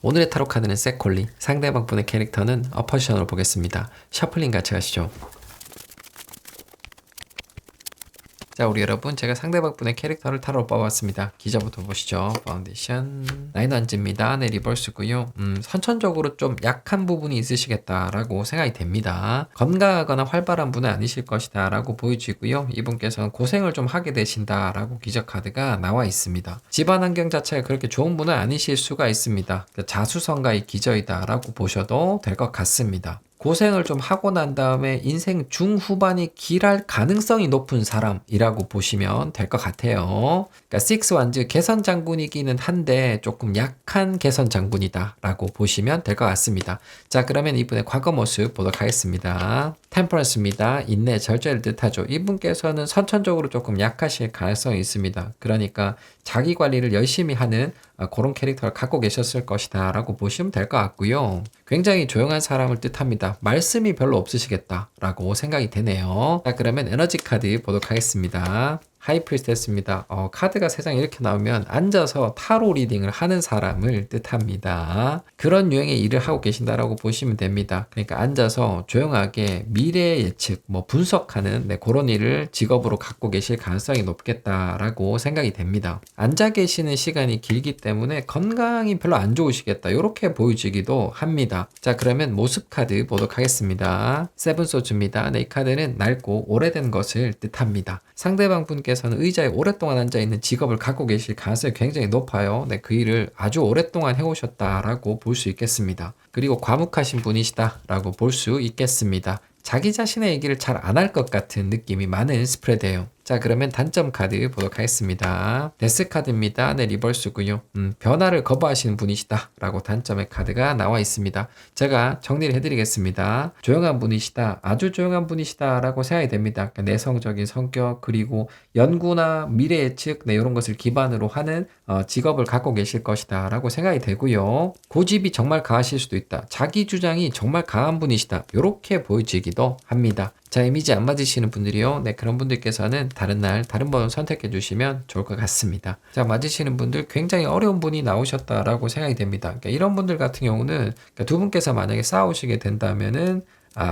오늘의 타로 카드는 세콜리, 상대방 분의 캐릭터는 어퍼션으로 보겠습니다. 셔플링 같이 가시죠. 자, 우리 여러분, 제가 상대방 분의 캐릭터를 타로로 뽑아봤습니다. 기저부터 보시죠. 파운데이션, 라인 앉습니다. 네, 리버스고요. 선천적으로 좀 약한 부분이 있으시겠다라고 생각이 됩니다. 건강하거나 활발한 분은 아니실 것이다 라고 보여지고요. 이분께서는 고생을 좀 하게 되신다라고 기저 카드가 나와 있습니다. 집안 환경 자체가 그렇게 좋은 분은 아니실 수가 있습니다. 자수성가의 기저이다 라고 보셔도 될 것 같습니다. 고생을 좀 하고 난 다음에 인생 중후반이 길할 가능성이 높은 사람이라고 보시면 될 것 같아요. 그러니까 식스 완즈 개선 장군이기는 한데 조금 약한 개선 장군이다 라고 보시면 될 것 같습니다. 자, 그러면 이분의 과거 모습 보도록 하겠습니다. 템퍼런스입니다. 인내, 절제를 뜻하죠. 이분께서는 선천적으로 조금 약하실 가능성이 있습니다. 그러니까 자기 관리를 열심히 하는 그런 캐릭터를 갖고 계셨을 것이다 라고 보시면 될 것 같고요. 굉장히 조용한 사람을 뜻합니다. 말씀이 별로 없으시겠다 라고 생각이 되네요. 자, 그러면 에너지 카드 보도록 하겠습니다. 하이프리스테스입니다. 카드가 세상에 이렇게 나오면 앉아서 타로 리딩을 하는 사람을 뜻합니다. 그런 유형의 일을 하고 계신다라고 보시면 됩니다. 그러니까 앉아서 조용하게 미래 예측, 분석하는 그런 일을 직업으로 갖고 계실 가능성이 높겠다라고 생각이 됩니다. 앉아 계시는 시간이 길기 때문에 건강이 별로 안 좋으시겠다 이렇게 보여지기도 합니다. 자, 그러면 모습 카드 보도록 하겠습니다. 세븐 소주입니다. 네, 이 카드는 낡고 오래된 것을 뜻합니다. 상대방 분께서는 의자에 오랫동안 앉아있는 직업을 갖고 계실 가능성이 굉장히 높아요. 네, 그 일을 아주 오랫동안 해오셨다라고 볼 수 있겠습니다. 그리고 과묵하신 분이시다라고 볼 수 있겠습니다. 자기 자신의 얘기를 잘 안 할 것 같은 느낌이 많은 스프레드예요. 자, 그러면 단점 카드 보도록 하겠습니다. 데스 카드입니다. 네, 리버스고요. 변화를 거부하시는 분이시다 라고 단점의 카드가 나와 있습니다. 제가 정리를 해드리겠습니다. 조용한 분이시다, 아주 조용한 분이시다 라고 생각이 됩니다. 그러니까 내성적인 성격, 그리고 연구나 미래 예측, 이런 것을 기반으로 하는 직업을 갖고 계실 것이다 라고 생각이 되고요. 고집이 정말 강하실 수도 있다, 자기 주장이 정말 강한 분이시다, 이렇게 보여지기도 합니다. 자, 이미지 안 맞으시는 분들이요. 네, 그런 분들께서는 다른 날, 다른 번호 선택해 주시면 좋을 것 같습니다. 자, 맞으시는 분들 굉장히 어려운 분이 나오셨다라고 생각이 됩니다. 그러니까 이런 분들 같은 경우는 그러니까 두 분께서 만약에 싸우시게 된다면은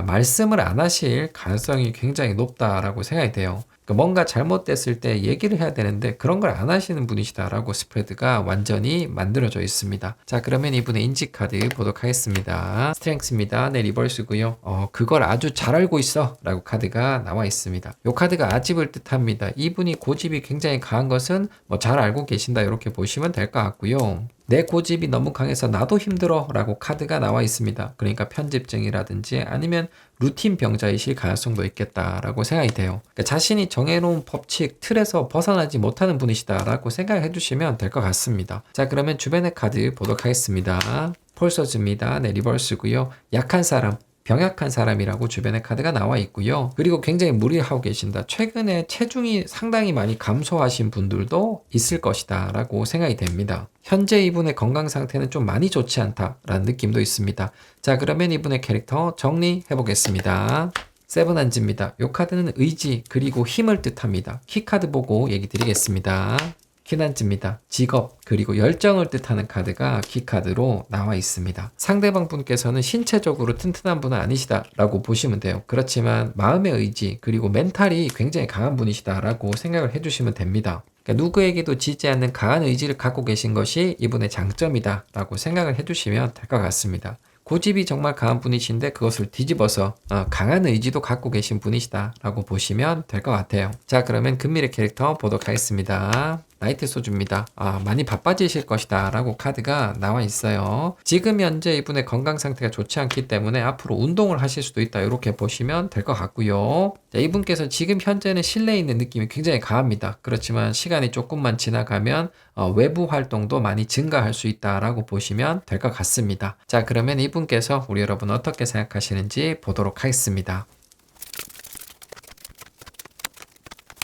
말씀을 안 하실 가능성이 굉장히 높다라고 생각이 돼요. 뭔가 잘못됐을 때 얘기를 해야 되는데 그런 걸 안 하시는 분이시다라고 스프레드가 완전히 만들어져 있습니다. 자, 그러면 이분의 인지 카드 보도록 하겠습니다. 스트렝스입니다. 네, 리버스고요. 그걸 아주 잘 알고 있어 라고 카드가 나와 있습니다. 이 카드가 아집을 뜻합니다. 이분이 고집이 굉장히 강한 것은 잘 알고 계신다 이렇게 보시면 될 것 같고요. 내 고집이 너무 강해서 나도 힘들어 라고 카드가 나와 있습니다. 그러니까 편집증이라든지 아니면 루틴 병자이실 가능성도 있겠다라고 생각이 돼요. 그러니까 자신이 정해놓은 법칙, 틀에서 벗어나지 못하는 분이시다라고 생각해 주시면 될 것 같습니다. 자, 그러면 주변의 카드 보도록 하겠습니다. 폴서즈입니다. 네, 리버스고요. 약한 사람, 병약한 사람이라고 주변에 카드가 나와 있고요. 그리고 굉장히 무리하고 계신다. 최근에 체중이 상당히 많이 감소하신 분들도 있을 것이다 라고 생각이 됩니다. 현재 이분의 건강 상태는 좀 많이 좋지 않다라는 느낌도 있습니다. 자, 그러면 이분의 캐릭터 정리해 보겠습니다. 세븐 한지입니다. 이 카드는 의지 그리고 힘을 뜻합니다. 키카드 보고 얘기 드리겠습니다. 퀴난즈입니다. 직업 그리고 열정을 뜻하는 카드가 키카드로 나와 있습니다. 상대방 분께서는 신체적으로 튼튼한 분은 아니시다 라고 보시면 돼요. 그렇지만 마음의 의지 그리고 멘탈이 굉장히 강한 분이시다 라고 생각을 해주시면 됩니다. 그러니까 누구에게도 지지 않는 강한 의지를 갖고 계신 것이 이분의 장점이다 라고 생각을 해주시면 될 것 같습니다. 고집이 정말 강한 분이신데 그것을 뒤집어서 강한 의지도 갖고 계신 분이시다 라고 보시면 될 것 같아요. 자, 그러면 금밀의 캐릭터 보도록 하겠습니다. 나이트 소주입니다. 많이 바빠지실 것이다 라고 카드가 나와 있어요. 지금 현재 이분의 건강 상태가 좋지 않기 때문에 앞으로 운동을 하실 수도 있다 이렇게 보시면 될 것 같고요. 자, 이분께서 지금 현재는 실내에 있는 느낌이 굉장히 강합니다. 그렇지만 시간이 조금만 지나가면 외부 활동도 많이 증가할 수 있다라고 보시면 될 것 같습니다. 자, 그러면 이분께서 우리 여러분 어떻게 생각하시는지 보도록 하겠습니다.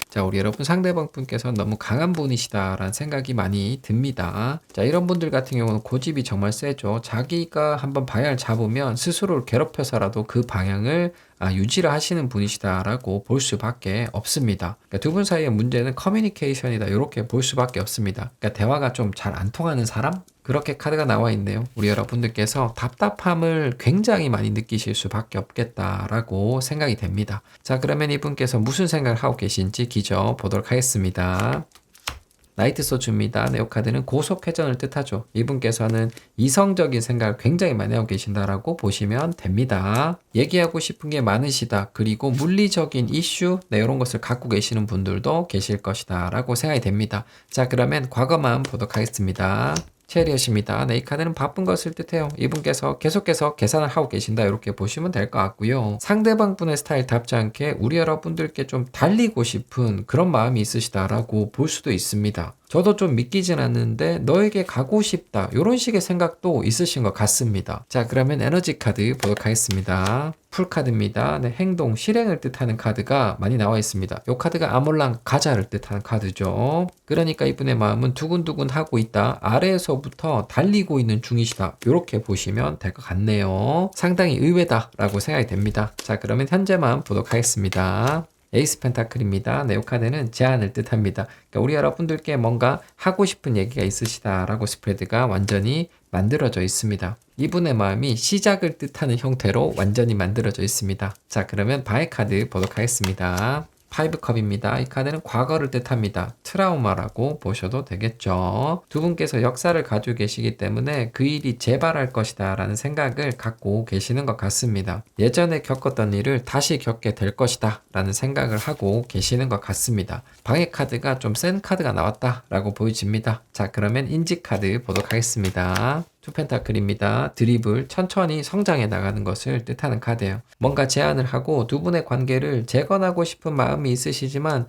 자, 우리 여러분 상대방 분께서 너무 강한 분이시다라는 생각이 많이 듭니다. 자, 이런 분들 같은 경우는 고집이 정말 세죠. 자기가 한번 방향을 잡으면 스스로를 괴롭혀서라도 그 방향을 유지를 하시는 분이시다라고 볼 수밖에 없습니다. 그러니까 두 분 사이의 문제는 커뮤니케이션이다 이렇게 볼 수밖에 없습니다. 그러니까 대화가 좀 잘 안 통하는 사람? 그렇게 카드가 나와 있네요. 우리 여러분들께서 답답함을 굉장히 많이 느끼실 수밖에 없겠다라고 생각이 됩니다. 자, 그러면 이분께서 무슨 생각을 하고 계신지 기저 보도록 하겠습니다. 나이트 소주입니다. 네오 카드는 고속 회전을 뜻하죠. 이분께서는 이성적인 생각을 굉장히 많이 하고 계신다라고 보시면 됩니다. 얘기하고 싶은 게 많으시다. 그리고 물리적인 이슈, 이런 것을 갖고 계시는 분들도 계실 것이다 라고 생각이 됩니다. 자, 그러면 과거만 보도록 하겠습니다. 체리엇입니다. 네, 이 카드는 바쁜 것을 뜻해요. 이분께서 계속해서 계산을 하고 계신다 이렇게 보시면 될 것 같고요. 상대방 분의 스타일답지 않게 우리 여러분들께 좀 달리고 싶은 그런 마음이 있으시다라고 볼 수도 있습니다. 저도 좀 믿기진 않는데 너에게 가고 싶다 이런 식의 생각도 있으신 것 같습니다. 자, 그러면 에너지 카드 보도록 하겠습니다. 풀카드입니다. 네, 행동, 실행을 뜻하는 카드가 많이 나와 있습니다. 이 카드가 아몰랑 가자를 뜻하는 카드죠. 그러니까 이분의 마음은 두근두근 하고 있다. 아래에서부터 달리고 있는 중이시다. 이렇게 보시면 될 것 같네요. 상당히 의외다 라고 생각이 됩니다. 자, 그러면 현재만 보도록 하겠습니다. 에이스 펜타클입니다. 네오 카드는 제안을 뜻합니다. 그러니까 우리 여러분들께 뭔가 하고 싶은 얘기가 있으시다라고 스프레드가 완전히 만들어져 있습니다. 이분의 마음이 시작을 뜻하는 형태로 완전히 만들어져 있습니다. 자, 그러면 바의 카드 보도록 하겠습니다. 파이브 컵입니다. 이 카드는 과거를 뜻합니다. 트라우마라고 보셔도 되겠죠. 두 분께서 역사를 가지고 계시기 때문에 그 일이 재발할 것이다 라는 생각을 갖고 계시는 것 같습니다. 예전에 겪었던 일을 다시 겪게 될 것이다 라는 생각을 하고 계시는 것 같습니다. 방해 카드가 좀 센 카드가 나왔다 라고 보여집니다. 자, 그러면 인지 카드 보도록 하겠습니다. 투 펜타클입니다. 드리블, 천천히 성장해 나가는 것을 뜻하는 카드예요. 뭔가 제안을 하고 두 분의 관계를 재건하고 싶은 마음이 있으시지만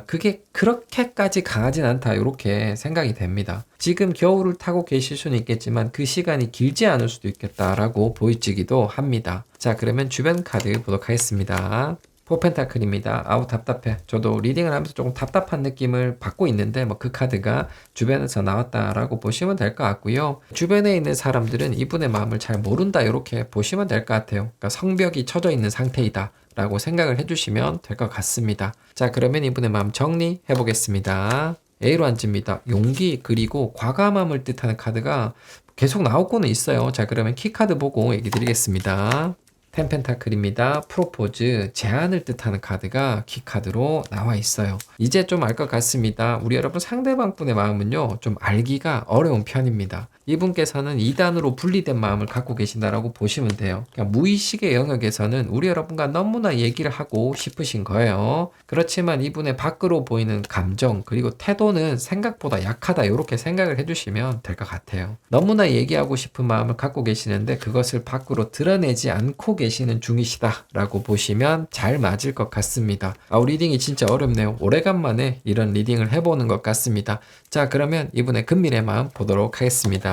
그게 그렇게까지 강하진 않다 이렇게 생각이 됩니다. 지금 겨울을 타고 계실 수는 있겠지만 그 시간이 길지 않을 수도 있겠다라고 보이지기도 합니다. 자, 그러면 주변 카드 보도록 하겠습니다. 포펜타클입니다. 아우 답답해. 저도 리딩을 하면서 조금 답답한 느낌을 받고 있는데 그 카드가 주변에서 나왔다라고 보시면 될 것 같고요. 주변에 있는 사람들은 이분의 마음을 잘 모른다 이렇게 보시면 될 것 같아요. 그러니까 성벽이 쳐져 있는 상태이다 라고 생각을 해주시면 될 것 같습니다. 자, 그러면 이분의 마음 정리해 보겠습니다. A로 앉습니다. 용기 그리고 과감함을 뜻하는 카드가 계속 나오고는 있어요. 자, 그러면 키카드 보고 얘기 드리겠습니다. 텐펜타클입니다. 프로포즈, 제안을 뜻하는 카드가 키카드로 나와 있어요. 이제 좀 알 것 같습니다. 우리 여러분 상대방 분의 마음은요, 좀 알기가 어려운 편입니다. 이분께서는 2단으로 분리된 마음을 갖고 계신다라고 보시면 돼요. 그러니까 무의식의 영역에서는 우리 여러분과 너무나 얘기를 하고 싶으신 거예요. 그렇지만 이분의 밖으로 보이는 감정 그리고 태도는 생각보다 약하다 이렇게 생각을 해주시면 될 것 같아요. 너무나 얘기하고 싶은 마음을 갖고 계시는데 그것을 밖으로 드러내지 않고 계시는 중이시다 라고 보시면 잘 맞을 것 같습니다. 리딩이 진짜 어렵네요. 오래간만에 이런 리딩을 해보는 것 같습니다. 자, 그러면 이분의 금밀의 마음 보도록 하겠습니다.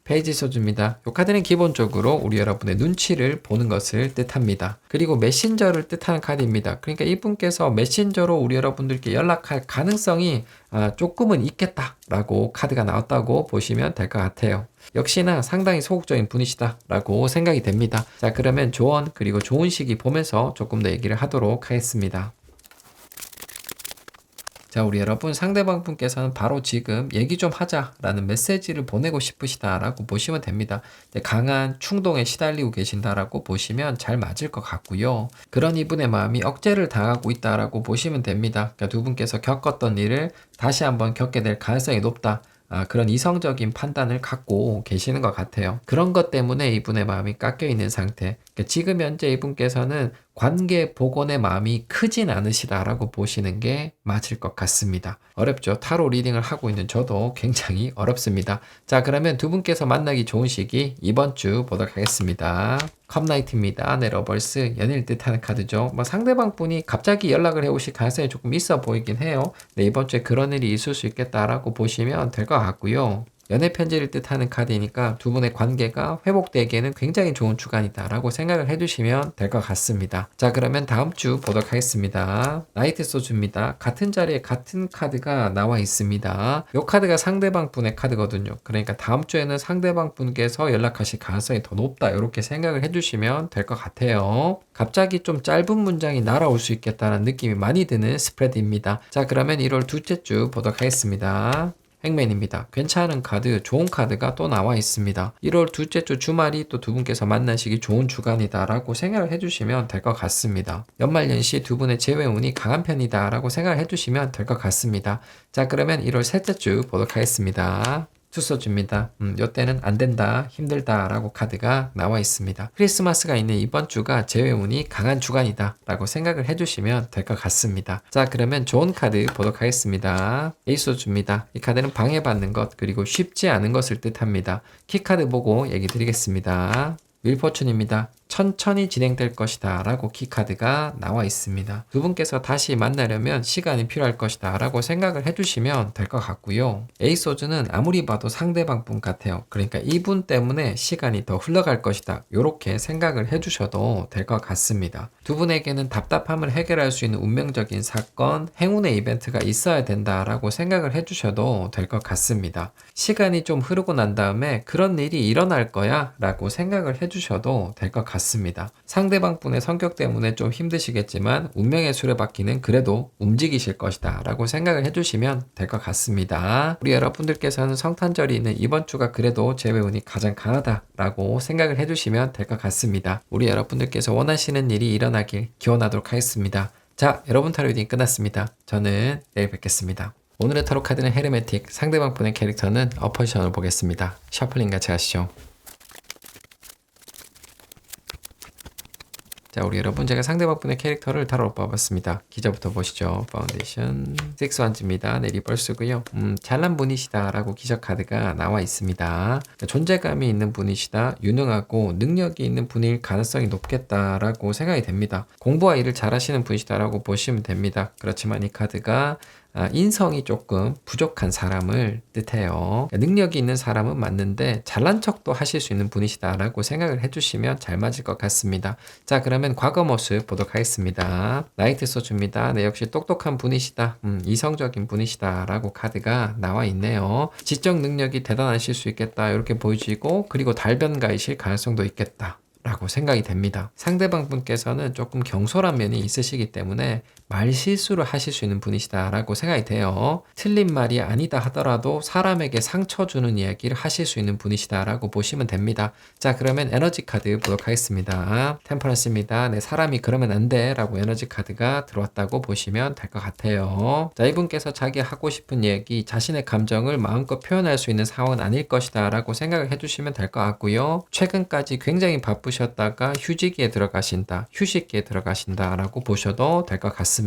페이지 소주입니다. 이 카드는 기본적으로 우리 여러분의 눈치를 보는 것을 뜻합니다. 그리고 메신저를 뜻하는 카드입니다. 그러니까 이분께서 메신저로 우리 여러분들께 연락할 가능성이 조금은 있겠다라고 카드가 나왔다고 보시면 될 것 같아요. 역시나 상당히 소극적인 분이시다 라고 생각이 됩니다. 자, 그러면 조언 그리고 좋은 시기 보면서 조금 더 얘기를 하도록 하겠습니다. 자, 우리 여러분 상대방 분께서는 바로 지금 얘기 좀 하자라는 메시지를 보내고 싶으시다라고 보시면 됩니다. 강한 충동에 시달리고 계신다라고 보시면 잘 맞을 것 같고요. 그런 이분의 마음이 억제를 당하고 있다라고 보시면 됩니다. 그러니까 두 분께서 겪었던 일을 다시 한번 겪게 될 가능성이 높다. 그런 이성적인 판단을 갖고 계시는 것 같아요. 그런 것 때문에 이분의 마음이 깎여 있는 상태. 그러니까 지금 현재 이분께서는 관계 복원의 마음이 크진 않으시다라고 보시는 게 맞을 것 같습니다. 어렵죠. 타로 리딩을 하고 있는 저도 굉장히 어렵습니다. 자, 그러면 두 분께서 만나기 좋은 시기 이번 주 보도록 하겠습니다. 컵나이트입니다. 네, 러벌스 연일 뜻하는 카드죠. 상대방 분이 갑자기 연락을 해오실 가능성이 조금 있어 보이긴 해요. 네, 이번 주에 그런 일이 있을 수 있겠다라고 보시면 될 것 같고요. 연애 편지를 뜻하는 카드이니까 두 분의 관계가 회복되기에는 굉장히 좋은 주간이다 라고 생각을 해주시면 될 것 같습니다. 자, 그러면 다음 주 보도록 하겠습니다. 나이트 소주입니다. 같은 자리에 같은 카드가 나와 있습니다. 이 카드가 상대방 분의 카드거든요. 그러니까 다음 주에는 상대방 분께서 연락하실 가능성이 더 높다 이렇게 생각을 해주시면 될 것 같아요. 갑자기 좀 짧은 문장이 날아올 수 있겠다는 느낌이 많이 드는 스프레드입니다. 자, 그러면 1월 둘째 주 보도록 하겠습니다. 행맨입니다. 괜찮은 카드, 좋은 카드가 또 나와 있습니다. 1월 둘째 주 주말이 또 두 분께서 만나시기 좋은 주간이다 라고 생각을 해주시면 될 것 같습니다. 연말연시 두 분의 재회운이 강한 편이다 라고 생각을 해주시면 될 것 같습니다. 자, 그러면 1월 셋째 주 보도록 하겠습니다. 투서줍니다. 요때는 안 된다, 힘들다 라고 카드가 나와 있습니다. 크리스마스가 있는 이번 주가 재회운이 강한 주간이다 라고 생각을 해주시면 될 것 같습니다. 자, 그러면 좋은 카드 보도록 하겠습니다. 에이스줍니다. 이 카드는 방해받는 것 그리고 쉽지 않은 것을 뜻합니다. 키카드 보고 얘기 드리겠습니다. 윌포춘입니다. 천천히 진행될 것이다 라고 키카드가 나와 있습니다. 두 분께서 다시 만나려면 시간이 필요할 것이다 라고 생각을 해주시면 될 것 같고요. 에이소즈는 아무리 봐도 상대방 분 같아요. 그러니까 이분 때문에 시간이 더 흘러갈 것이다 이렇게 생각을 해주셔도 될 것 같습니다. 두 분에게는 답답함을 해결할 수 있는 운명적인 사건, 행운의 이벤트가 있어야 된다 라고 생각을 해주셔도 될 것 같습니다. 시간이 좀 흐르고 난 다음에 그런 일이 일어날 거야 라고 생각을 해주셔도 될 것 같습니다. 상대방 분의 성격 때문에 좀 힘드시겠지만 운명의 수레바퀴는 그래도 움직이실 것이다 라고 생각을 해주시면 될 것 같습니다. 우리 여러분들께서는 성탄절이 있는 이번 주가 그래도 재회운이 가장 강하다 라고 생각을 해주시면 될 것 같습니다. 우리 여러분들께서 원하시는 일이 일어나길 기원하도록 하겠습니다. 자, 여러분 타로 리딩 끝났습니다. 저는 내일 뵙겠습니다. 오늘의 타로 카드는 헤르메틱, 상대방 분의 캐릭터는 어퍼지션을 보겠습니다. 셔플링 같이 하시죠. 자, 우리 여러분, 제가 상대방 분의 캐릭터를 타로로 뽑았습니다. 기저부터 보시죠. 파운데이션 6원즈입니다. 네, 리버스고요. 잘난 분이시다 라고 기저 카드가 나와 있습니다. 존재감이 있는 분이시다, 유능하고 능력이 있는 분일 가능성이 높겠다 라고 생각이 됩니다. 공부와 일을 잘하시는 분이시다 라고 보시면 됩니다. 그렇지만 이 카드가 인성이 조금 부족한 사람을 뜻해요. 능력이 있는 사람은 맞는데 잘난 척도 하실 수 있는 분이시다 라고 생각을 해주시면 잘 맞을 것 같습니다. 자, 그러면 과거 모습 보도록 하겠습니다. 나이트 소주입니다. 네, 역시 똑똑한 분이시다, 이성적인 분이시다 라고 카드가 나와 있네요. 지적 능력이 대단하실 수 있겠다 이렇게 보여지고, 그리고 달변가이실 가능성도 있겠다 라고 생각이 됩니다. 상대방 분께서는 조금 경솔한 면이 있으시기 때문에 말실수를 하실 수 있는 분이시다 라고 생각이 돼요. 틀린 말이 아니다 하더라도 사람에게 상처 주는 이야기를 하실 수 있는 분이시다 라고 보시면 됩니다. 자, 그러면 에너지 카드 보도록 하겠습니다. 템퍼런스입니다. 네, 사람이 그러면 안 돼 라고 에너지 카드가 들어왔다고 보시면 될 것 같아요. 자, 이분께서 자기 하고 싶은 얘기, 자신의 감정을 마음껏 표현할 수 있는 상황은 아닐 것이다 라고 생각을 해주시면 될 것 같고요. 최근까지 굉장히 바쁘셨다가 휴직기에 들어가신다, 휴식기에 들어가신다 라고 보셔도 될 것 같습니다.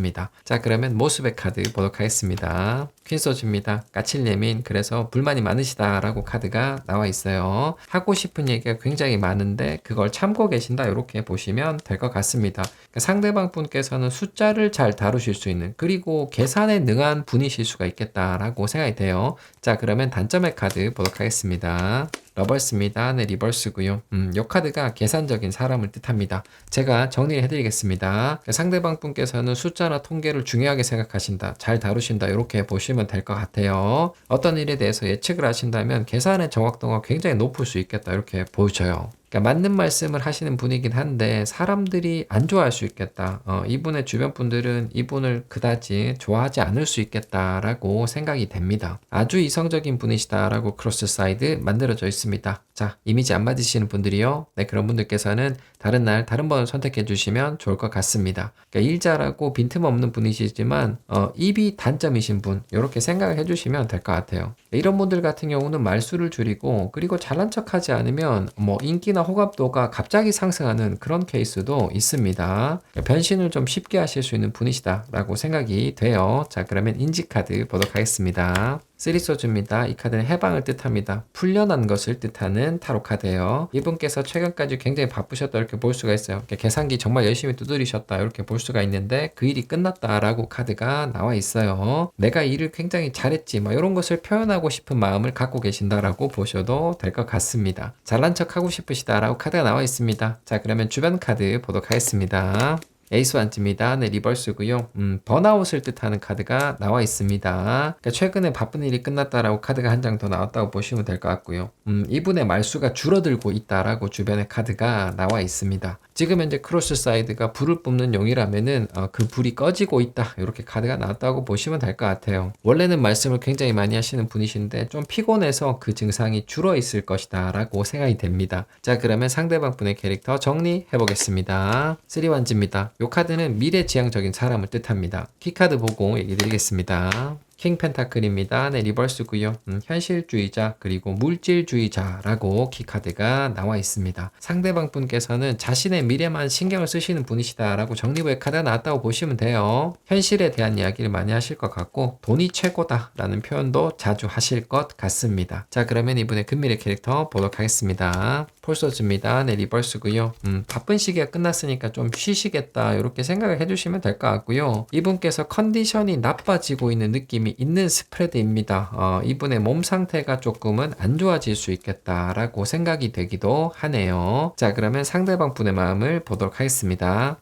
자, 그러면 모습의 카드 보도록 하겠습니다. 퀸소즈입니다. 까칠내민, 그래서 불만이 많으시다 라고 카드가 나와 있어요. 하고 싶은 얘기가 굉장히 많은데 그걸 참고 계신다 이렇게 보시면 될 것 같습니다. 그러니까 상대방 분께서는 숫자를 잘 다루실 수 있는, 그리고 계산에 능한 분이실 수가 있겠다라고 생각이 돼요. 자, 그러면 단점의 카드 보도록 하겠습니다. 러버스입니다. 네, 리버스고요. 이 카드가 계산적인 사람을 뜻합니다. 제가 정리를 해드리겠습니다. 상대방 분께서는 숫자나 통계를 중요하게 생각하신다, 잘 다루신다 이렇게 보시면 될 것 같아요. 어떤 일에 대해서 예측을 하신다면 계산의 정확도가 굉장히 높을 수 있겠다 이렇게 보여져요. 그러니까 맞는 말씀을 하시는 분이긴 한데 사람들이 안 좋아할 수 있겠다. 이분의 주변 분들은 이분을 그다지 좋아하지 않을 수 있겠다라고 생각이 됩니다. 아주 이성적인 분이시다라고 크로스 사이드 만들어져 있습니다. 자, 이미지 안 맞으시는 분들이요. 네, 그런 분들께서는 다른 날 다른 번을 선택해 주시면 좋을 것 같습니다. 그러니까 일 잘하고 빈틈없는 분이시지만 입이 단점이신 분, 이렇게 생각을 해주시면 될 것 같아요. 이런 분들 같은 경우는 말수를 줄이고, 그리고 잘난 척하지 않으면 인기나 호감도가 갑자기 상승하는 그런 케이스도 있습니다. 변신을 좀 쉽게 하실 수 있는 분이시다 라고 생각이 돼요. 자, 그러면 인지카드 보도록 하겠습니다. 쓰리소주입니다. 이 카드는 해방을 뜻합니다. 풀려난 것을 뜻하는 타로 카드예요. 이분께서 최근까지 굉장히 바쁘셨다 이렇게 볼 수가 있어요. 계산기 정말 열심히 두드리셨다 이렇게 볼 수가 있는데 그 일이 끝났다라고 카드가 나와 있어요. 내가 일을 굉장히 잘했지 이런 것을 표현하고 싶은 마음을 갖고 계신다라고 보셔도 될 것 같습니다. 잘난 척 하고 싶으시다라고 카드가 나와 있습니다. 자, 그러면 주변 카드 보도록 하겠습니다. 에이스 완즈입니다. 네, 리버스고요. 번아웃을 뜻하는 카드가 나와 있습니다. 그러니까 최근에 바쁜 일이 끝났다라고 카드가 한 장 더 나왔다고 보시면 될 것 같고요. 이분의 말수가 줄어들고 있다라고 주변에 카드가 나와 있습니다. 지금 현재 크로스 사이드가 불을 뿜는 용이라면은 그 불이 꺼지고 있다 이렇게 카드가 나왔다고 보시면 될 것 같아요. 원래는 말씀을 굉장히 많이 하시는 분이신데 좀 피곤해서 그 증상이 줄어 있을 것이다 라고 생각이 됩니다. 자, 그러면 상대방 분의 캐릭터 정리해 보겠습니다. 3완즈입니다. 이 카드는 미래지향적인 사람을 뜻합니다. 키카드 보고 얘기 드리겠습니다. 킹 펜타클입니다. 네, 리버스고요. 현실주의자 그리고 물질주의자라고 키카드가 나와 있습니다. 상대방 분께서는 자신의 미래만 신경을 쓰시는 분이시다라고 정리부의 카드가 나왔다고 보시면 돼요. 현실에 대한 이야기를 많이 하실 것 같고 돈이 최고다라는 표현도 자주 하실 것 같습니다. 자, 그러면 이분의 금밀의 캐릭터 보도록 하겠습니다. 폴소즈입니다. 네, 리버스고요. 바쁜 시기가 끝났으니까 좀 쉬시겠다 이렇게 생각을 해주시면 될 것 같고요. 이분께서 컨디션이 나빠지고 있는 느낌이 있는 스프레드입니다. 이분의 몸 상태가 조금은 안 좋아질 수 있겠다라고 생각이 되기도 하네요. 자, 그러면 상대방 분의 마음을 보도록 하겠습니다.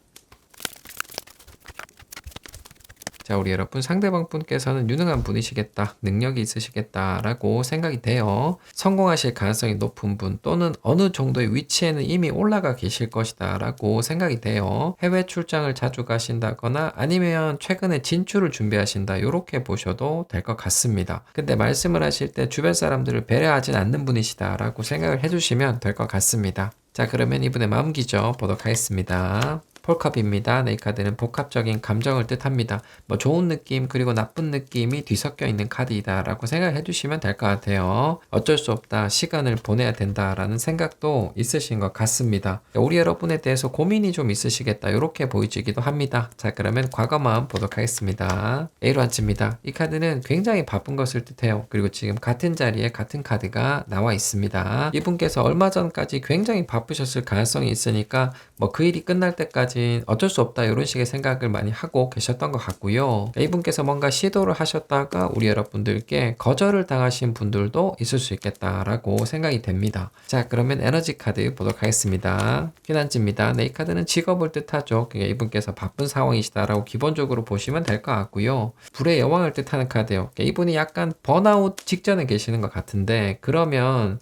자, 우리 여러분 상대방 분께서는 유능한 분이시겠다, 능력이 있으시겠다라고 생각이 돼요. 성공하실 가능성이 높은 분 또는 어느 정도의 위치에는 이미 올라가 계실 것이다 라고 생각이 돼요. 해외 출장을 자주 가신다거나 아니면 최근에 진출을 준비하신다 이렇게 보셔도 될 것 같습니다. 근데 말씀을 하실 때 주변 사람들을 배려하진 않는 분이시다 라고 생각을 해주시면 될 것 같습니다. 자, 그러면 이분의 마음 기저 보도록 하겠습니다. 폴컵입니다. 네, 이 카드는 복합적인 감정을 뜻합니다. 좋은 느낌 그리고 나쁜 느낌이 뒤섞여 있는 카드이다 라고 생각해 주시면 될 것 같아요. 어쩔 수 없다, 시간을 보내야 된다 라는 생각도 있으신 것 같습니다. 우리 여러분에 대해서 고민이 좀 있으시겠다 이렇게 보이지기도 합니다. 자, 그러면 과거 마음 보도록 하겠습니다. 에이로한츠입니다. 이 카드는 굉장히 바쁜 것을 뜻해요. 그리고 지금 같은 자리에 같은 카드가 나와 있습니다. 이분께서 얼마 전까지 굉장히 바쁘셨을 가능성이 있으니까 그 일이 끝날 때까지 어쩔 수 없다 이런 식의 생각을 많이 하고 계셨던 것 같고요. 이분께서 뭔가 시도를 하셨다가 우리 여러분들께 거절을 당하신 분들도 있을 수 있겠다라고 생각이 됩니다. 자, 그러면 에너지 카드 보도록 하겠습니다. 피난지입니다. 네, 이 카드는 직업을 뜻하죠. 그러니까 이분께서 바쁜 상황이시다라고 기본적으로 보시면 될 것 같고요. 불의 여왕을 뜻하는 카드예요. 그러니까 이분이 약간 번아웃 직전에 계시는 것 같은데 그러면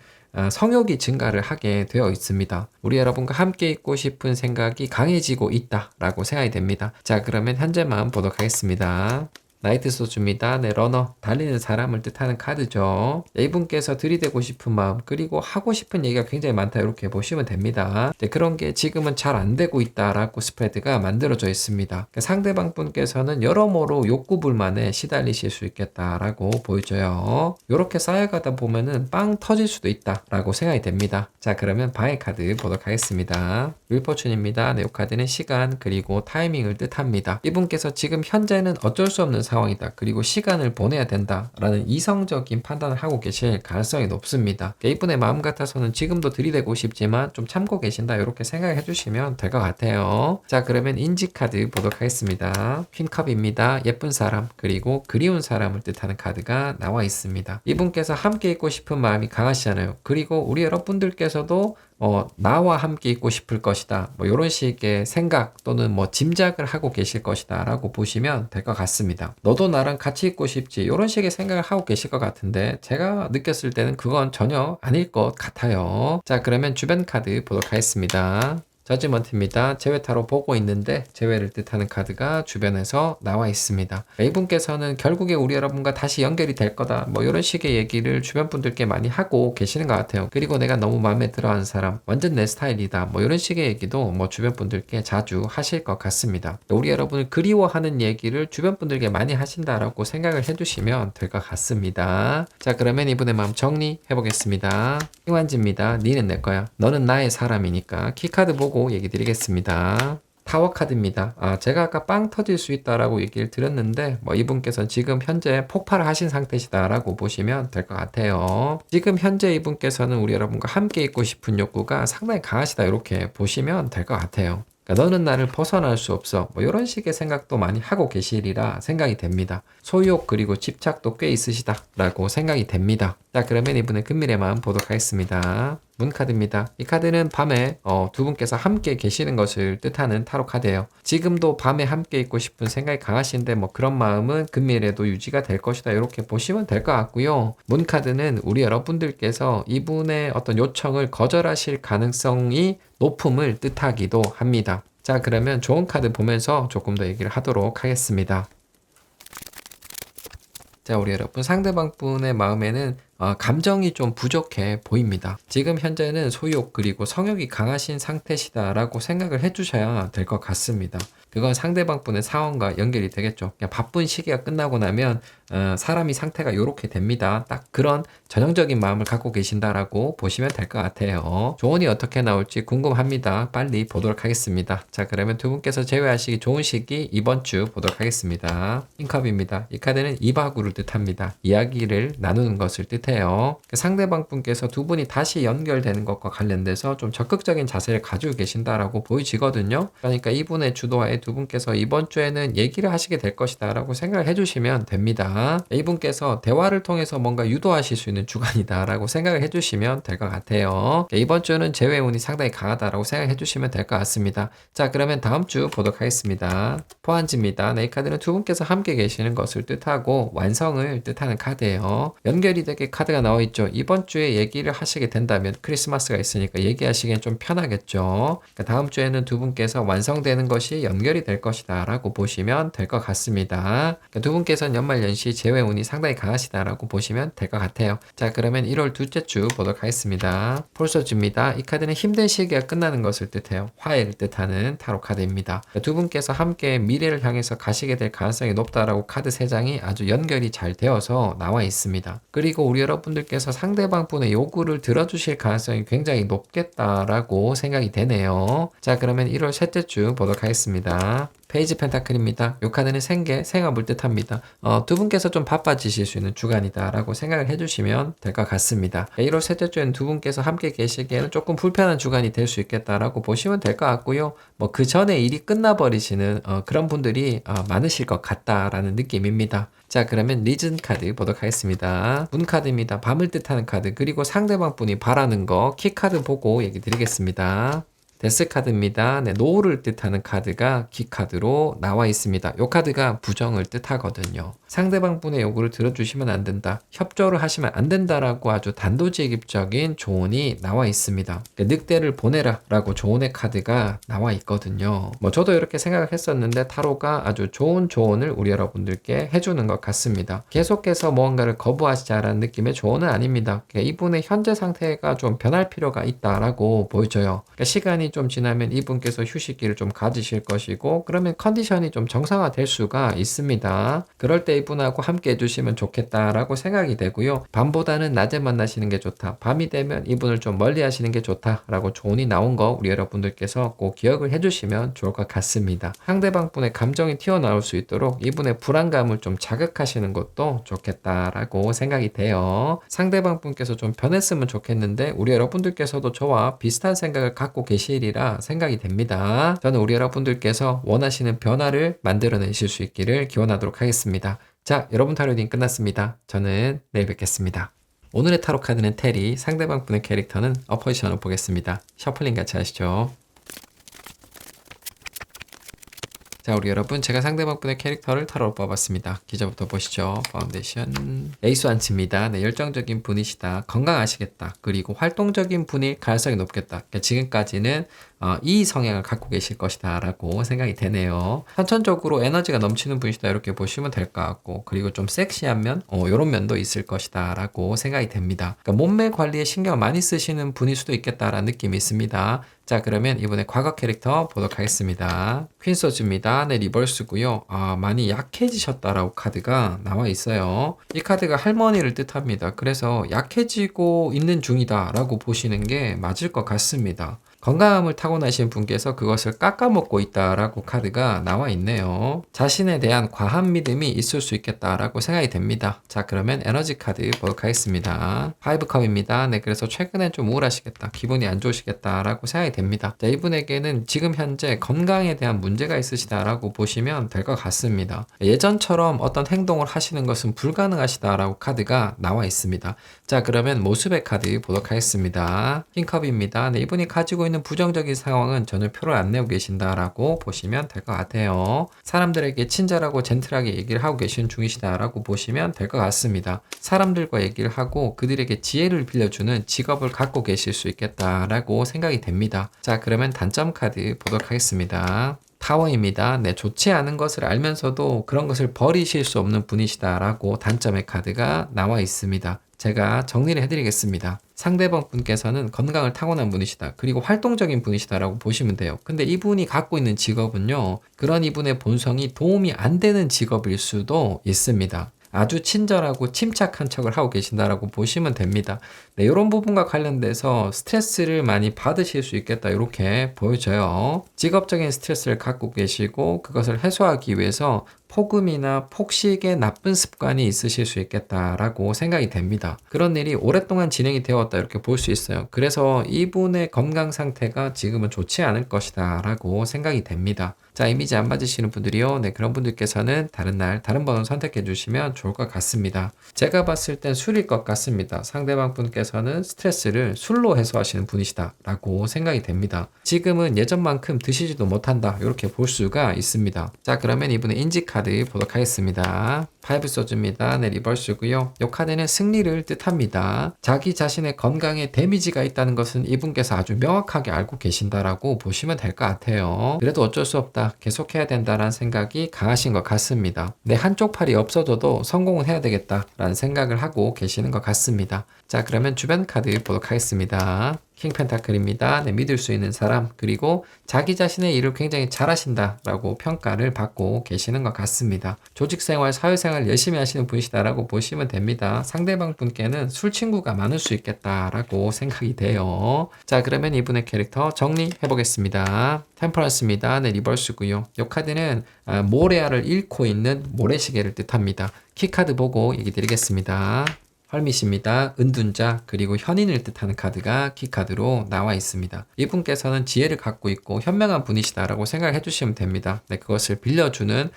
성욕이 증가를 하게 되어 있습니다. 우리 여러분과 함께 있고 싶은 생각이 강해지고 있다라고 생각이 됩니다. 자, 그러면 현재 마음 보도록 하겠습니다. 나이트 소주입니다. 네, 러너, 달리는 사람을 뜻하는 카드죠. 이분께서 들이대고 싶은 마음 그리고 하고 싶은 얘기가 굉장히 많다 이렇게 보시면 됩니다. 네, 그런 게 지금은 잘 안 되고 있다라고 스프레드가 만들어져 있습니다. 그러니까 상대방 분께서는 여러모로 욕구불만에 시달리실 수 있겠다라고 보여져요. 이렇게 쌓여가다 보면은 빵 터질 수도 있다라고 생각이 됩니다. 자, 그러면 바의 카드 보도록 하겠습니다. 윌포춘입니다. 네, 이 카드는 시간 그리고 타이밍을 뜻합니다. 이분께서 지금 현재는 어쩔 수 없는 상황이다. 그리고 시간을 보내야 된다라는 이성적인 판단을 하고 계실 가능성이 높습니다. 이분의 마음 같아서는 지금도 들이대고 싶지만 좀 참고 계신다 이렇게 생각해 주시면 될 것 같아요. 자, 그러면 인지 카드 보도록 하겠습니다. 퀸컵입니다. 예쁜 사람 그리고 그리운 사람을 뜻하는 카드가 나와 있습니다. 이분께서 함께 있고 싶은 마음이 강하시잖아요. 그리고 우리 여러분들께서도 나와 함께 있고 싶을 것이다. 이런 식의 생각 또는 짐작을 하고 계실 것이다 라고 보시면 될 것 같습니다. 너도 나랑 같이 있고 싶지. 이런 식의 생각을 하고 계실 것 같은데 제가 느꼈을 때는 그건 전혀 아닐 것 같아요. 자, 그러면 주변 카드 보도록 하겠습니다. 저지먼트입니다. 재회타로 보고 있는데 재회를 뜻하는 카드가 주변에서 나와 있습니다. 이분께서는 결국에 우리 여러분과 다시 연결이 될 거다. 이런 식의 얘기를 주변 분들께 많이 하고 계시는 것 같아요. 그리고 내가 너무 마음에 들어하는 사람, 완전 내 스타일이다. 이런 식의 얘기도 주변 분들께 자주 하실 것 같습니다. 우리 여러분을 그리워하는 얘기를 주변 분들께 많이 하신다라고 생각을 해주시면 될 것 같습니다. 자, 그러면 이분의 마음 정리해 보겠습니다. 이완지입니다. 니는 내 거야. 너는 나의 사람이니까 키카드 보고 얘기 드리겠습니다. 타워 카드입니다. 제가 아까 빵 터질 수 있다라고 얘기를 드렸는데 이분께서는 지금 현재 폭발을 하신 상태시다라고 보시면 될 것 같아요. 지금 현재 이분께서는 우리 여러분과 함께 있고 싶은 욕구가 상당히 강하시다 이렇게 보시면 될 것 같아요. 그러니까 너는 나를 벗어날 수 없어. 이런 식의 생각도 많이 하고 계시리라 생각이 됩니다. 소유욕 그리고 집착도 꽤 있으시다라고 생각이 됩니다. 자, 그러면 이분의 금밀의 마음 보도록 하겠습니다. 문카드입니다. 이 카드는 밤에 두 분께서 함께 계시는 것을 뜻하는 타로 카드예요. 지금도 밤에 함께 있고 싶은 생각이 강하신데 그런 마음은 금밀에도 유지가 될 것이다 이렇게 보시면 될 것 같고요. 문카드는 우리 여러분들께서 이분의 어떤 요청을 거절하실 가능성이 높음을 뜻하기도 합니다. 자, 그러면 좋은 카드 보면서 조금 더 얘기를 하도록 하겠습니다. 자, 우리 여러분 상대방 분의 마음에는 감정이 좀 부족해 보입니다. 지금 현재는 소유욕 그리고 성욕이 강하신 상태시다라고 생각을 해주셔야 될 것 같습니다. 그건 상대방 분의 상황과 연결이 되겠죠. 그냥 바쁜 시기가 끝나고 나면 사람이 상태가 이렇게 됩니다. 딱 그런 전형적인 마음을 갖고 계신다라고 보시면 될 것 같아요. 조언이 어떻게 나올지 궁금합니다. 빨리 보도록 하겠습니다. 자, 그러면 두 분께서 제외하시기 좋은 시기 이번 주 보도록 하겠습니다. 킹컵입니다. 이 카드는 이바구를 뜻합니다. 이야기를 나누는 것을 뜻해요. 상대방 분께서 두 분이 다시 연결되는 것과 관련돼서 좀 적극적인 자세를 가지고 계신다라고 보여지거든요. 그러니까 이분의 주도하에 두 분께서 이번 주에는 얘기를 하시게 될 것이다 라고 생각을 해주시면 됩니다. 이분께서 대화를 통해서 뭔가 유도하실 수 있는 주간이다 라고 생각을 해주시면 될 것 같아요. 이번 주는 재회운이 상당히 강하다라고 생각해 주시면 될 것 같습니다. 자, 그러면 다음 주 보도록 하겠습니다. 포한지입니다. 이 카드는 두 분께서 함께 계시는 것을 뜻하고 완성을 뜻하는 카드예요. 연결이 되게 카드가 나와 있죠. 이번 주에 얘기를 하시게 된다면 크리스마스가 있으니까 얘기하시기엔 좀 편하겠죠. 그러니까 다음 주에는 두 분께서 완성되는 것이 연결이 될 것이다 라고 보시면 될 것 같습니다. 그러니까 두 분께서는 연말연시 재회운이 상당히 강하시다라고 보시면 될 것 같아요. 자, 그러면 1월 둘째 주 보도록 하겠습니다. 폴서주입니다. 이 카드는 힘든 시기가 끝나는 것을 뜻해요. 화해를 뜻하는 타로 카드입니다. 그러니까 두 분께서 함께 미래를 향해서 가시게 될 가능성이 높다라고 카드 3장이 아주 연결이 잘 되어서 나와 있습니다. 그리고 우리 여러분들께서 상대방 분의 요구를 들어주실 가능성이 굉장히 높겠다라고 생각이 되네요. 자, 그러면 1월 셋째 주 보도록 하겠습니다. 페이지 펜타클입니다. 이 카드는 생계, 생업을 뜻합니다. 두 분께서 좀 바빠지실 수 있는 주간이다 라고 생각을 해주시면 될 것 같습니다. 1월 셋째 주에는 두 분께서 함께 계시기에는 조금 불편한 주간이 될 수 있겠다라고 보시면 될 것 같고요. 그 전에 일이 끝나버리시는 그런 분들이 많으실 것 같다라는 느낌입니다. 자, 그러면 리즌 카드 보도록 하겠습니다. 문 카드입니다. 밤을 뜻하는 카드, 그리고 상대방 분이 바라는 거 키 카드 보고 얘기 드리겠습니다. 데스 카드입니다. 네, 노를 뜻하는 카드가 키 카드로 나와 있습니다. 이 카드가 부정을 뜻하거든요. 상대방 분의 요구를 들어주시면 안 된다, 협조를 하시면 안 된다라고 아주 단도직입적인 조언이 나와 있습니다. 늑대를 보내라 라고 조언의 카드가 나와 있거든요. 저도 이렇게 생각을 했었는데 타로가 아주 좋은 조언을 우리 여러분들께 해주는 것 같습니다. 계속해서 무언가를 거부하시자라는 느낌의 조언은 아닙니다. 이분의 현재 상태가 좀 변할 필요가 있다라고 보여져요. 시간이 좀 지나면 이분께서 휴식기를 좀 가지실 것이고, 그러면 컨디션이 좀 정상화될 수가 있습니다. 그럴 때 이분하고 함께 해주시면 좋겠다라고 생각이 되고요. 밤보다는 낮에 만나시는 게 좋다, 밤이 되면 이분을 좀 멀리 하시는 게 좋다라고 조언이 나온 거 우리 여러분들께서 꼭 기억을 해주시면 좋을 것 같습니다. 상대방 분의 감정이 튀어나올 수 있도록 이분의 불안감을 좀 자극하시는 것도 좋겠다라고 생각이 돼요. 상대방 분께서 좀 변했으면 좋겠는데 우리 여러분들께서도 저와 비슷한 생각을 갖고 계시리라 생각이 됩니다. 저는 우리 여러분들께서 원하시는 변화를 만들어내실 수 있기를 기원하도록 하겠습니다. 자, 여러분 타로 리딩 끝났습니다. 저는 내일 뵙겠습니다. 오늘의 타로 카드는 테리, 상대방 분의 캐릭터는 어포지션을 보겠습니다. 셔플링 같이 하시죠. 자, 우리 여러분, 제가 상대방 분의 캐릭터를 타로로 뽑았습니다. 기저부터 보시죠. 파운데이션 에이스 완치입니다. 네, 열정적인 분이시다, 건강하시겠다, 그리고 활동적인 분일 가능성이 높겠다. 그러니까 지금까지는 이 성향을 갖고 계실 것이다 라고 생각이 되네요. 선천적으로 에너지가 넘치는 분이시다 이렇게 보시면 될 것 같고, 그리고 좀 섹시한 면 이런 면도 있을 것이다 라고 생각이 됩니다. 그러니까 몸매 관리에 신경을 많이 쓰시는 분일 수도 있겠다라는 느낌이 있습니다. 자, 그러면 이번에 과거 캐릭터 보도록 하겠습니다. 퀸소즈입니다. 네, 리버스고요. 많이 약해지셨다라고 카드가 나와 있어요. 이 카드가 할머니를 뜻합니다. 그래서 약해지고 있는 중이다 라고 보시는 게 맞을 것 같습니다. 건강함을 타고나신 분께서 그것을 깎아먹고 있다라고 카드가 나와 있네요. 자신에 대한 과한 믿음이 있을 수 있겠다라고 생각이 됩니다. 자, 그러면 에너지 카드 보도록 하겠습니다. 5컵입니다. 네, 그래서 최근에 좀 우울하시겠다, 기분이 안 좋으시겠다라고 생각이 됩니다. 자, 이분에게는 지금 현재 건강에 대한 문제가 있으시다라고 보시면 될 것 같습니다. 예전처럼 어떤 행동을 하시는 것은 불가능하시다라고 카드가 나와 있습니다. 자, 그러면 모습의 카드 보도록 하겠습니다. 킹컵입니다. 네, 이분이 가지고 있는 부정적인 상황은 전혀 표를 안 내고 계신다라고 보시면 될 것 같아요. 사람들에게 친절하고 젠틀하게 얘기를 하고 계시는 중이시다라고 보시면 될 것 같습니다. 사람들과 얘기를 하고 그들에게 지혜를 빌려주는 직업을 갖고 계실 수 있겠다라고 생각이 됩니다. 자, 그러면 단점 카드 보도록 하겠습니다. 타워입니다. 네, 좋지 않은 것을 알면서도 그런 것을 버리실 수 없는 분이시다라고 단점의 카드가 나와 있습니다. 제가 정리를 해드리겠습니다. 상대방 분께서는 건강을 타고난 분이시다, 그리고 활동적인 분이시다라고 보시면 돼요. 근데 이분이 갖고 있는 직업은요, 그런 이분의 본성이 도움이 안 되는 직업일 수도 있습니다. 아주 친절하고 침착한 척을 하고 계신다라고 보시면 됩니다. 네, 이런 부분과 관련돼서 스트레스를 많이 받으실 수 있겠다, 이렇게 보여져요. 직업적인 스트레스를 갖고 계시고 그것을 해소하기 위해서 폭음이나 폭식의 나쁜 습관이 있으실 수 있겠다라고 생각이 됩니다. 그런 일이 오랫동안 진행이 되었다, 이렇게 볼 수 있어요. 그래서 이분의 건강 상태가 지금은 좋지 않을 것이다 라고 생각이 됩니다. 자, 이미지 안 맞으시는 분들이요, 네, 그런 분들께서는 다른 날 다른 번호 선택해 주시면 좋을 것 같습니다. 제가 봤을 땐 술일 것 같습니다. 상대방 분께서는 스트레스를 술로 해소하시는 분이시다 라고 생각이 됩니다. 지금은 예전만큼 드시지도 못한다, 이렇게 볼 수가 있습니다. 자, 그러면 이분의 인지 카드 보도록 하겠습니다. 5 소주입니다. 네, 리버스고요. 이 카드는 승리를 뜻합니다. 자기 자신의 건강에 데미지가 있다는 것은 이분께서 아주 명확하게 알고 계신다라고 보시면 될 것 같아요. 그래도 어쩔 수 없다, 계속해야 된다라는 생각이 강하신 것 같습니다. 내 한쪽 팔이 없어져도 성공은 해야 되겠다라는 생각을 하고 계시는 것 같습니다. 자, 그러면 주변 카드 보도록 하겠습니다. 킹 펜타클입니다. 네, 믿을 수 있는 사람, 그리고 자기 자신의 일을 굉장히 잘하신다라고 평가를 받고 계시는 것 같습니다. 조직생활, 사회생활 열심히 하시는 분이시다라고 보시면 됩니다. 상대방 분께는 술친구가 많을 수 있겠다라고 생각이 돼요. 자, 그러면 이분의 캐릭터 정리해 보겠습니다. 템퍼런스입니다. 네, 리버스고요. 이 카드는 모래알을 잃고 있는 모래시계를 뜻합니다. 키카드 보고 얘기 드리겠습니다. 헐밋입니다. 은둔자, 그리고 현인을 뜻하는 카드가 키카드로 나와 있습니다. 이분께서는 지혜를 갖고 있고 현명한 분이시다라고 생각을 해주시면 됩니다. 네, 그것을 빌려주는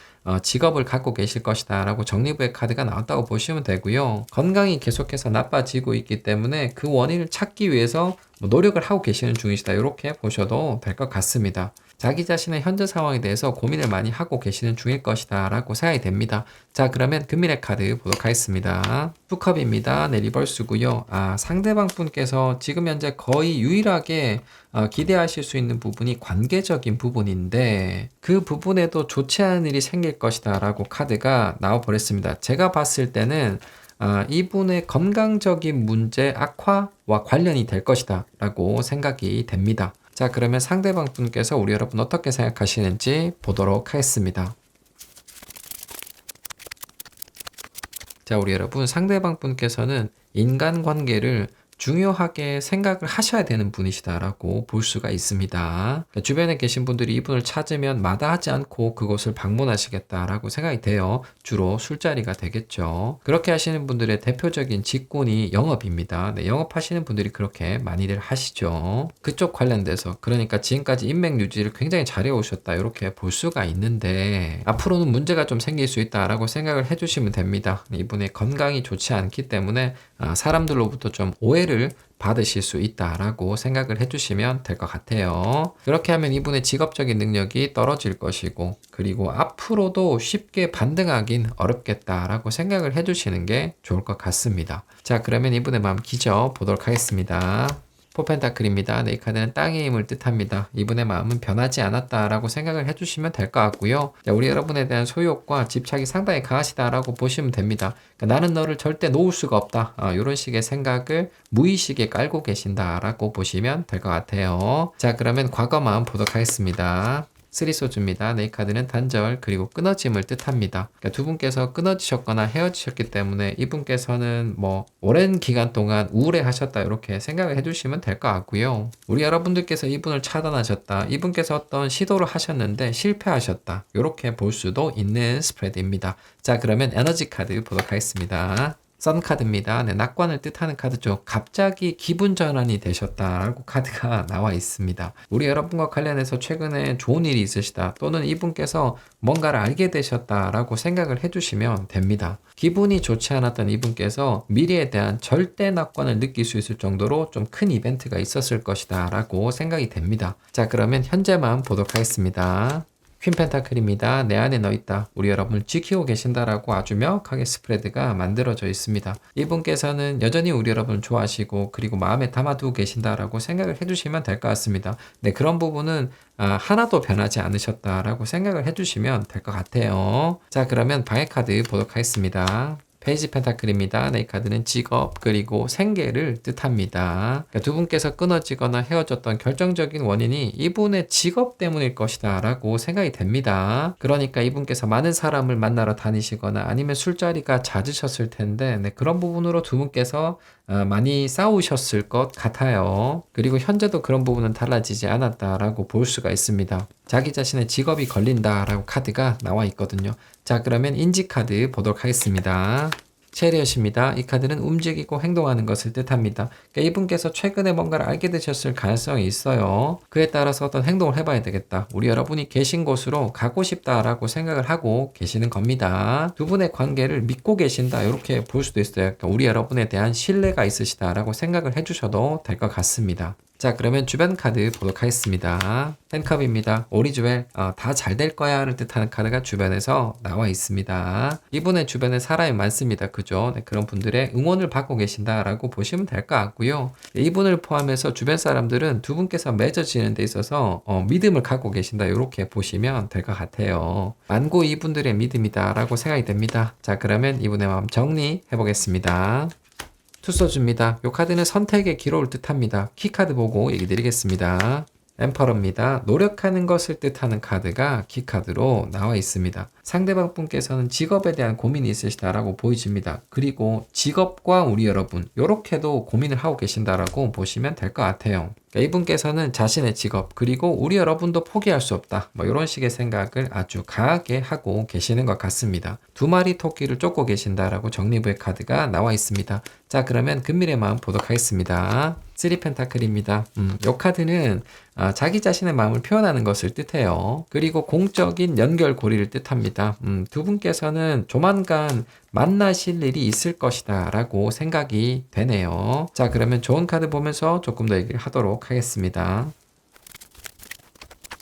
직업을 갖고 계실 것이다 라고 정리부의 카드가 나왔다고 보시면 되고요. 건강이 계속해서 나빠지고 있기 때문에 그 원인을 찾기 위해서 노력을 하고 계시는 중이시다, 이렇게 보셔도 될 것 같습니다. 자기 자신의 현재 상황에 대해서 고민을 많이 하고 계시는 중일 것이다 라고 생각이 됩니다. 자, 그러면 금밀의 카드 보도록 하겠습니다. 투컵입니다. 네, 리버스고요. 상대방 분께서 지금 현재 거의 유일하게 기대하실 수 있는 부분이 관계적인 부분인데 그 부분에도 좋지 않은 일이 생길 것이다 라고 카드가 나와버렸습니다. 제가 봤을 때는 이분의 건강적인 문제 악화와 관련이 될 것이다 라고 생각이 됩니다. 자, 그러면 상대방 분께서 우리 여러분 어떻게 생각하시는지 보도록 하겠습니다. 자, 우리 여러분, 상대방 분께서는 인간관계를 중요하게 생각을 하셔야 되는 분이시다라고 볼 수가 있습니다. 주변에 계신 분들이 이분을 찾으면 마다하지 않고 그곳을 방문하시겠다라고 생각이 돼요. 주로 술자리가 되겠죠. 그렇게 하시는 분들의 대표적인 직군이 영업입니다. 네, 영업하시는 분들이 그렇게 많이들 하시죠. 그쪽 관련돼서, 그러니까 지금까지 인맥 유지를 굉장히 잘해 오셨다, 이렇게 볼 수가 있는데 앞으로는 문제가 좀 생길 수 있다라고 생각을 해주시면 됩니다. 이분의 건강이 좋지 않기 때문에 사람들로부터 좀 오해를 받으실 수 있다라고 생각을 해주시면 될 것 같아요. 그렇게 하면 이분의 직업적인 능력이 떨어질 것이고, 그리고 앞으로도 쉽게 반등하긴 어렵겠다라고 생각을 해주시는 게 좋을 것 같습니다. 자, 그러면 이분의 마음 기저 보도록 하겠습니다. 포펜타클입니다. 네, 이 카드는 땅의 힘을 뜻합니다. 이분의 마음은 변하지 않았다라고 생각을 해주시면 될 것 같고요. 자, 우리 여러분에 대한 소유욕과 집착이 상당히 강하시다라고 보시면 됩니다. 그러니까 나는 너를 절대 놓을 수가 없다, 이런 식의 생각을 무의식에 깔고 계신다라고 보시면 될 것 같아요. 자, 그러면 과거 마음 보도록 하겠습니다. 쓰리소주입니다. 네, 이 카드는 단절 그리고 끊어짐을 뜻합니다. 그러니까 두 분께서 끊어지셨거나 헤어지셨기 때문에 이분께서는 뭐 오랜 기간 동안 우울해하셨다 이렇게 생각을 해주시면 될 것 같고요. 우리 여러분들께서 이분을 차단하셨다. 이분께서 어떤 시도를 하셨는데 실패하셨다. 이렇게 볼 수도 있는 스프레드입니다. 자, 그러면 에너지 카드 보도록 하겠습니다. 선 카드입니다. 네, 낙관을 뜻하는 카드죠. 갑자기 기분 전환이 되셨다라고 카드가 나와 있습니다. 우리 여러분과 관련해서 최근에 좋은 일이 있으시다 또는 이분께서 뭔가를 알게 되셨다라고 생각을 해주시면 됩니다. 기분이 좋지 않았던 이분께서 미래에 대한 절대 낙관을 느낄 수 있을 정도로 좀 큰 이벤트가 있었을 것이다 라고 생각이 됩니다. 자, 그러면 현재만 보도록 하겠습니다. 퀸 펜타클입니다. 내 안에 너 있다. 우리 여러분을 지키고 계신다라고 아주 명확하게 스프레드가 만들어져 있습니다. 이분께서는 여전히 우리 여러분을 좋아하시고 그리고 마음에 담아두고 계신다라고 생각을 해주시면 될 것 같습니다. 네, 그런 부분은 하나도 변하지 않으셨다라고 생각을 해주시면 될 것 같아요. 자, 그러면 방해 카드 보도록 하겠습니다. 페이지 펜타클입니다. 네, 이 카드는 직업 그리고 생계를 뜻합니다. 그러니까 두 분께서 끊어지거나 헤어졌던 결정적인 원인이 이분의 직업 때문일 것이다 라고 생각이 됩니다. 그러니까 이분께서 많은 사람을 만나러 다니시거나 아니면 술자리가 잦으셨을 텐데 네, 그런 부분으로 두 분께서 많이 싸우셨을 것 같아요. 그리고 현재도 그런 부분은 달라지지 않았다라고 볼 수가 있습니다. 자기 자신의 직업이 걸린다라고 카드가 나와 있거든요. 자, 그러면 인지 카드 보도록 하겠습니다. 체리엇입니다. 이 카드는 움직이고 행동하는 것을 뜻합니다. 그러니까 이분께서 최근에 뭔가를 알게 되셨을 가능성이 있어요. 그에 따라서 어떤 행동을 해봐야 되겠다. 우리 여러분이 계신 곳으로 가고 싶다라고 생각을 하고 계시는 겁니다. 두 분의 관계를 믿고 계신다 이렇게 볼 수도 있어요. 그러니까 우리 여러분에 대한 신뢰가 있으시다라고 생각을 해주셔도 될 것 같습니다. 자, 그러면 주변 카드 보도록 하겠습니다. 펜컵입니다. 오리주엘 다 잘 될 거야를 뜻하는 카드가 주변에서 나와 있습니다. 이분의 주변에 사람이 많습니다. 그죠? 네, 그런 분들의 응원을 받고 계신다라고 보시면 될 것 같고요. 이분을 포함해서 주변 사람들은 두 분께서 맺어지는 데 있어서 믿음을 갖고 계신다 이렇게 보시면 될 것 같아요. 만고 이분들의 믿음이다라고 생각이 됩니다. 자, 그러면 이분의 마음 정리해 보겠습니다. 투소주입니다. 이 카드는 선택의 기로를 뜻합니다. 키카드 보고 얘기 드리겠습니다. 엠퍼러입니다. 노력하는 것을 뜻하는 카드가 키카드로 나와 있습니다. 상대방 분께서는 직업에 대한 고민이 있으시다라고 보여집니다. 그리고 직업과 우리 여러분 이렇게도 고민을 하고 계신다라고 보시면 될 것 같아요. 그러니까 이분께서는 자신의 직업 그리고 우리 여러분도 포기할 수 없다 뭐 이런 식의 생각을 아주 강하게 하고 계시는 것 같습니다. 두 마리 토끼를 쫓고 계신다라고 정리부의 카드가 나와 있습니다. 자, 그러면 금밀의 마음 보도록 하겠습니다. 3 펜타클입니다. 이 카드는 자기 자신의 마음을 표현하는 것을 뜻해요. 그리고 공적인 연결고리를 뜻합니다. 두 분께서는 조만간 만나실 일이 있을 것이다 라고 생각이 되네요. 자, 그러면 좋은 카드 보면서 조금 더 얘기를 하도록 하겠습니다.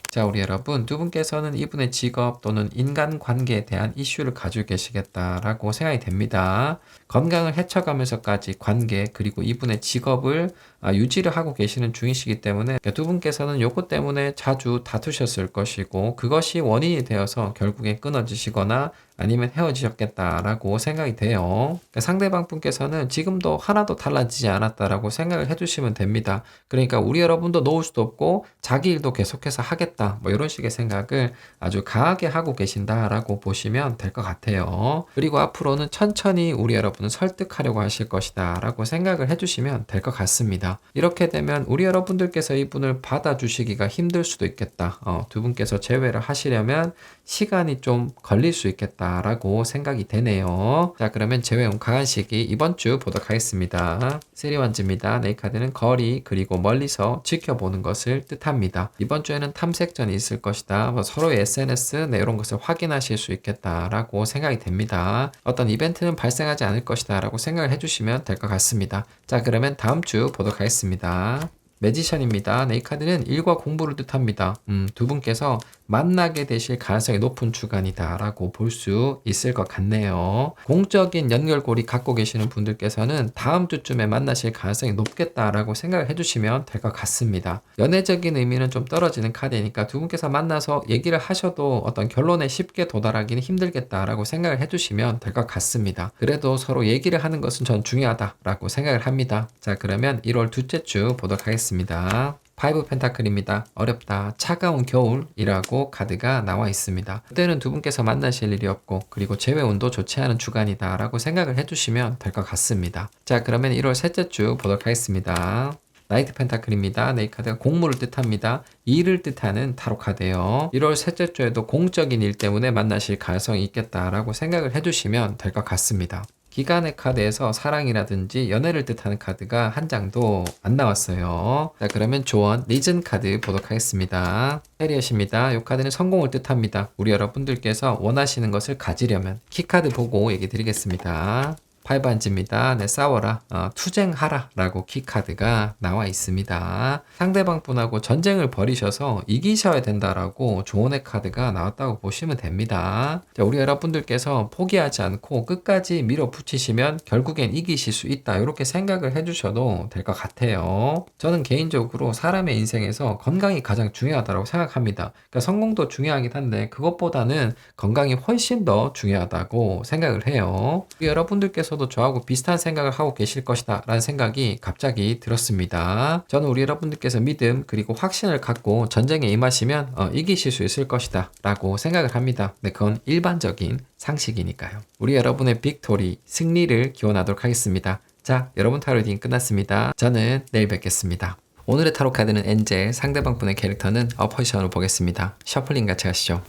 자, 우리 여러분, 두 분께서는 이분의 직업 또는 인간관계에 대한 이슈를 가지고 계시겠다라고 생각이 됩니다. 건강을 해쳐가면서까지 관계 그리고 이분의 직업을 유지를 하고 계시는 중이시기 때문에 두 분께서는 요것 때문에 자주 다투셨을 것이고 그것이 원인이 되어서 결국에 끊어지시거나 아니면 헤어지셨겠다라고 생각이 돼요. 그러니까 상대방 분께서는 지금도 하나도 달라지지 않았다라고 생각을 해주시면 됩니다. 그러니까 우리 여러분도 놓을 수도 없고 자기 일도 계속해서 하겠다 뭐 이런 식의 생각을 아주 강하게 하고 계신다라고 보시면 될 것 같아요. 그리고 앞으로는 천천히 우리 여러분을 설득하려고 하실 것이다 라고 생각을 해주시면 될 것 같습니다. 이렇게 되면 우리 여러분들께서 이분을 받아주시기가 힘들 수도 있겠다. 두 분께서 재회를 하시려면 시간이 좀 걸릴 수 있겠다 라고 생각이 되네요. 자, 그러면 재회용 강한 시기 이번 주 보도록 하겠습니다. 세리완즈입니다. 네, 카드는 거리 그리고 멀리서 지켜보는 것을 뜻합니다. 이번 주에는 탐색전이 있을 것이다. 서로의 SNS 이런 것을 확인하실 수 있겠다라고 생각이 됩니다. 어떤 이벤트는 발생하지 않을 것이다 라고 생각을 해주시면 될 것 같습니다. 자, 그러면 다음 주 보도록 하겠습니다. 매지션입니다. 네, 이 카드는 일과 공부를 뜻합니다. 두 분께서 만나게 되실 가능성이 높은 주간이다 라고 볼 수 있을 것 같네요. 공적인 연결고리 갖고 계시는 분들께서는 다음 주쯤에 만나실 가능성이 높겠다라고 생각을 해주시면 될 것 같습니다. 연애적인 의미는 좀 떨어지는 카드니까 두 분께서 만나서 얘기를 하셔도 어떤 결론에 쉽게 도달하기는 힘들겠다라고 생각을 해주시면 될 것 같습니다. 그래도 서로 얘기를 하는 것은 전 중요하다라고 생각을 합니다. 자, 그러면 1월 둘째 주 보도록 하겠습니다. 파이브 펜타클입니다. 어렵다, 차가운 겨울이라고 카드가 나와 있습니다. 그때는 두 분께서 만나실 일이 없고 그리고 재회 운도 좋지 않은 주간이다 라고 생각을 해주시면 될 것 같습니다. 자, 그러면 1월 셋째 주 보도록 하겠습니다. 나이트 펜타클입니다. 네, 이 카드가 공무를 뜻합니다. 일을 뜻하는 타로 카드예요. 1월 셋째 주에도 공적인 일 때문에 만나실 가능성이 있겠다라고 생각을 해주시면 될 것 같습니다. 기간의 카드에서 사랑이라든지 연애를 뜻하는 카드가 한 장도 안 나왔어요. 자, 그러면 조언 리즌 카드 보도록 하겠습니다. 해리엇입니다. 이 카드는 성공을 뜻합니다. 우리 여러분들께서 원하시는 것을 가지려면 키카드 보고 얘기 드리겠습니다. 팔반지입니다. 네, 싸워라, 투쟁하라 라고 키카드가 나와 있습니다. 상대방 분하고 전쟁을 벌이셔서 이기셔야 된다라고 조언의 카드가 나왔다고 보시면 됩니다. 자, 우리 여러분들께서 포기하지 않고 끝까지 밀어붙이시면 결국엔 이기실 수 있다, 이렇게 생각을 해주셔도 될 것 같아요. 저는 개인적으로 사람의 인생에서 건강이 가장 중요하다고 생각합니다. 그러니까 성공도 중요하긴 한데 그것보다는 건강이 훨씬 더 중요하다고 생각을 해요. 여러분들께서 저하고 비슷한 생각을 하고 계실 것이다 라는 생각이 갑자기 들었습니다. 저는 우리 여러분들께서 믿음 그리고 확신을 갖고 전쟁에 임하시면 이기실 수 있을 것이다 라고 생각을 합니다. 네, 그건 일반적인 상식이니까요. 우리 여러분의 빅토리, 승리를 기원하도록 하겠습니다. 자, 여러분 타로 리딩 끝났습니다. 저는 내일 뵙겠습니다. 오늘의 타로 카드는 엔젤, 상대방 분의 캐릭터는 어포지션으로 보겠습니다. 셔플링 같이 하시죠.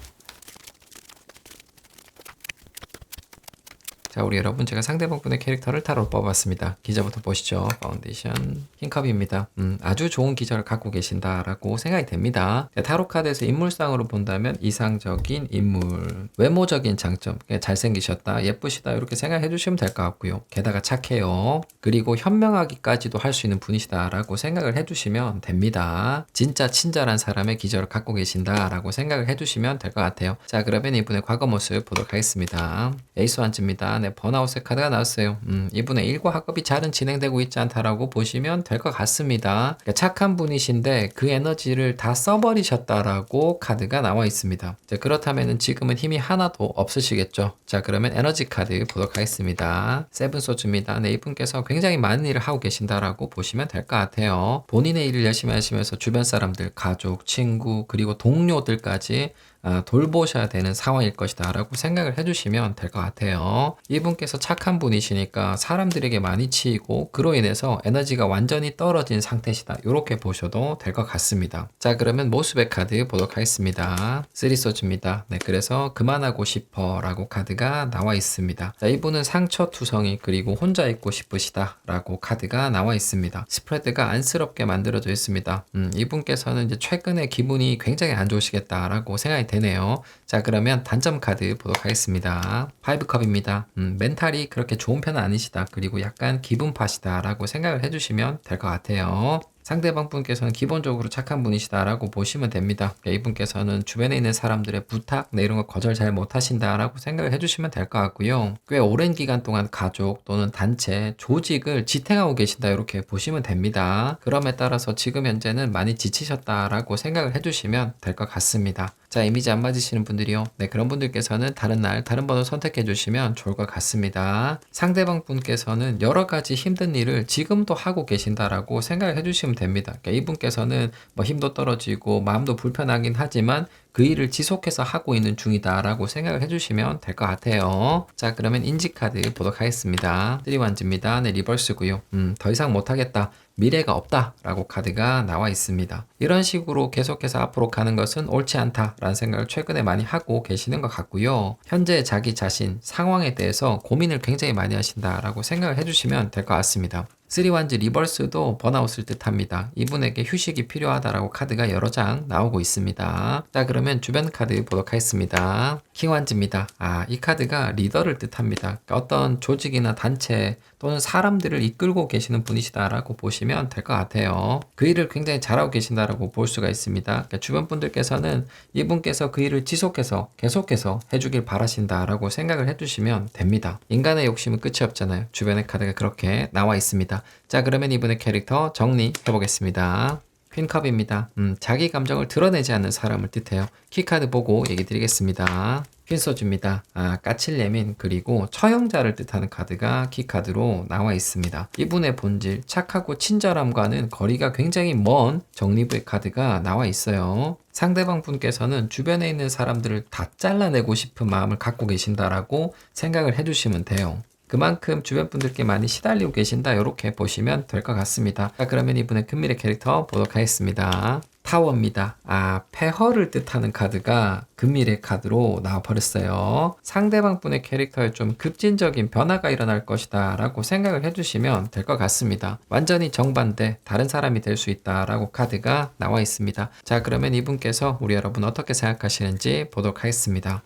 자, 우리 여러분, 제가 상대방 분의 캐릭터를 타로 뽑았습니다. 기저부터 보시죠. 파운데이션 킹컵입니다. 아주 좋은 기저를 갖고 계신다라고 생각이 됩니다. 타로 카드에서 인물상으로 본다면 이상적인 인물, 외모적인 장점, 잘생기셨다, 예쁘시다 이렇게 생각해 주시면 될 것 같고요. 게다가 착해요. 그리고 현명하기까지도 할 수 있는 분이시다라고 생각을 해주시면 됩니다. 진짜 친절한 사람의 기저를 갖고 계신다라고 생각을 해주시면 될 것 같아요. 자, 그러면 이분의 과거 모습 보도록 하겠습니다. 에이스 완즈입니다. 네, 번아웃의 카드가 나왔어요. 이분의 일과 학업이 잘은 진행되고 있지 않다라고 보시면 될 것 같습니다. 그러니까 착한 분이신데 그 에너지를 다 써버리셨다라고 카드가 나와 있습니다. 자, 그렇다면 지금은 힘이 하나도 없으시겠죠. 자, 그러면 에너지 카드 보도록 하겠습니다. 세븐 소주입니다. 네, 이분께서 굉장히 많은 일을 하고 계신다라고 보시면 될 것 같아요. 본인의 일을 열심히 하시면서 주변 사람들, 가족, 친구, 그리고 동료들까지 돌보셔야 되는 상황일 것이다 라고 생각을 해주시면 될 것 같아요. 이분께서 착한 분이시니까 사람들에게 많이 치이고 그로 인해서 에너지가 완전히 떨어진 상태시다, 이렇게 보셔도 될 것 같습니다. 자, 그러면 모습의 카드 보도록 하겠습니다. 쓰리소즈입니다. 네, 그래서 그만하고 싶어 라고 카드가 나와 있습니다. 자, 이분은 상처투성이 그리고 혼자 있고 싶으시다 라고 카드가 나와 있습니다. 스프레드가 안쓰럽게 만들어져 있습니다. 이분께서는 이제 최근에 기분이 굉장히 안 좋으시겠다라고 생각이 되네요. 자, 그러면 단점 카드 보도록 하겠습니다. 파이브컵입니다. 멘탈이 그렇게 좋은 편은 아니시다. 그리고 약간 기분파시다 라고 생각을 해주시면 될 것 같아요. 상대방 분께서는 기본적으로 착한 분이시다라고 보시면 됩니다. 이분께서는 주변에 있는 사람들의 부탁, 이런 거 거절 잘 못하신다라고 생각을 해주시면 될 것 같고요. 꽤 오랜 기간 동안 가족 또는 단체, 조직을 지탱하고 계신다, 이렇게 보시면 됩니다. 그럼에 따라서 지금 현재는 많이 지치셨다라고 생각을 해주시면 될 것 같습니다. 자, 이미지 안 맞으시는 분들이요. 네, 그런 분들께서는 다른 날, 다른 번호 선택해 주시면 좋을 것 같습니다. 상대방 분께서는 여러 가지 힘든 일을 지금도 하고 계신다라고 생각을 해주시면 됩니다. 그러니까 이분께서는 뭐 힘도 떨어지고 마음도 불편하긴 하지만 그 일을 지속해서 하고 있는 중이다라고 생각을 해주시면 될 것 같아요. 자, 그러면 인지카드 보도록 하겠습니다. 3완즈입니다. 네, 리버스고요. 더 이상 못하겠다, 미래가 없다 라고 카드가 나와 있습니다. 이런 식으로 계속해서 앞으로 가는 것은 옳지 않다 라는 생각을 최근에 많이 하고 계시는 것 같고요. 현재 자기 자신, 상황에 대해서 고민을 굉장히 많이 하신다 라고 생각을 해주시면 될 것 같습니다. 3완즈 리버스도 번아웃을 뜻합니다. 이분에게 휴식이 필요하다라고 카드가 여러 장 나오고 있습니다. 자, 그러면 주변 카드 보도록 하겠습니다. 킹완즈입니다. 이 카드가 리더를 뜻합니다. 그러니까 어떤 조직이나 단체 또는 사람들을 이끌고 계시는 분이시다라고 보시면 될 것 같아요. 그 일을 굉장히 잘하고 계신다라고 볼 수가 있습니다. 그러니까 주변 분들께서는 이분께서 그 일을 지속해서 계속해서 해주길 바라신다라고 생각을 해주시면 됩니다. 인간의 욕심은 끝이 없잖아요. 주변의 카드가 그렇게 나와 있습니다. 자, 그러면 이분의 캐릭터 정리해 보겠습니다. 퀸컵입니다. 자기 감정을 드러내지 않는 사람을 뜻해요. 키카드 보고 얘기 드리겠습니다. 퀸 써줍니다. 까칠레민 그리고 처형자를 뜻하는 카드가 키카드로 나와 있습니다. 이분의 본질, 착하고 친절함과는 거리가 굉장히 먼 정리부의 카드가 나와 있어요. 상대방 분께서는 주변에 있는 사람들을 다 잘라내고 싶은 마음을 갖고 계신다라고 생각을 해주시면 돼요. 그만큼 주변 분들께 많이 시달리고 계신다 이렇게 보시면 될 것 같습니다. 자, 그러면 이분의 금밀의 캐릭터 보도록 하겠습니다. 타워입니다. 폐허를 뜻하는 카드가 금밀의 카드로 나와버렸어요. 상대방 분의 캐릭터에 좀 급진적인 변화가 일어날 것이다 라고 생각을 해주시면 될 것 같습니다. 완전히 정반대 다른 사람이 될 수 있다 라고 카드가 나와 있습니다. 자, 그러면 이분께서 우리 여러분 어떻게 생각하시는지 보도록 하겠습니다.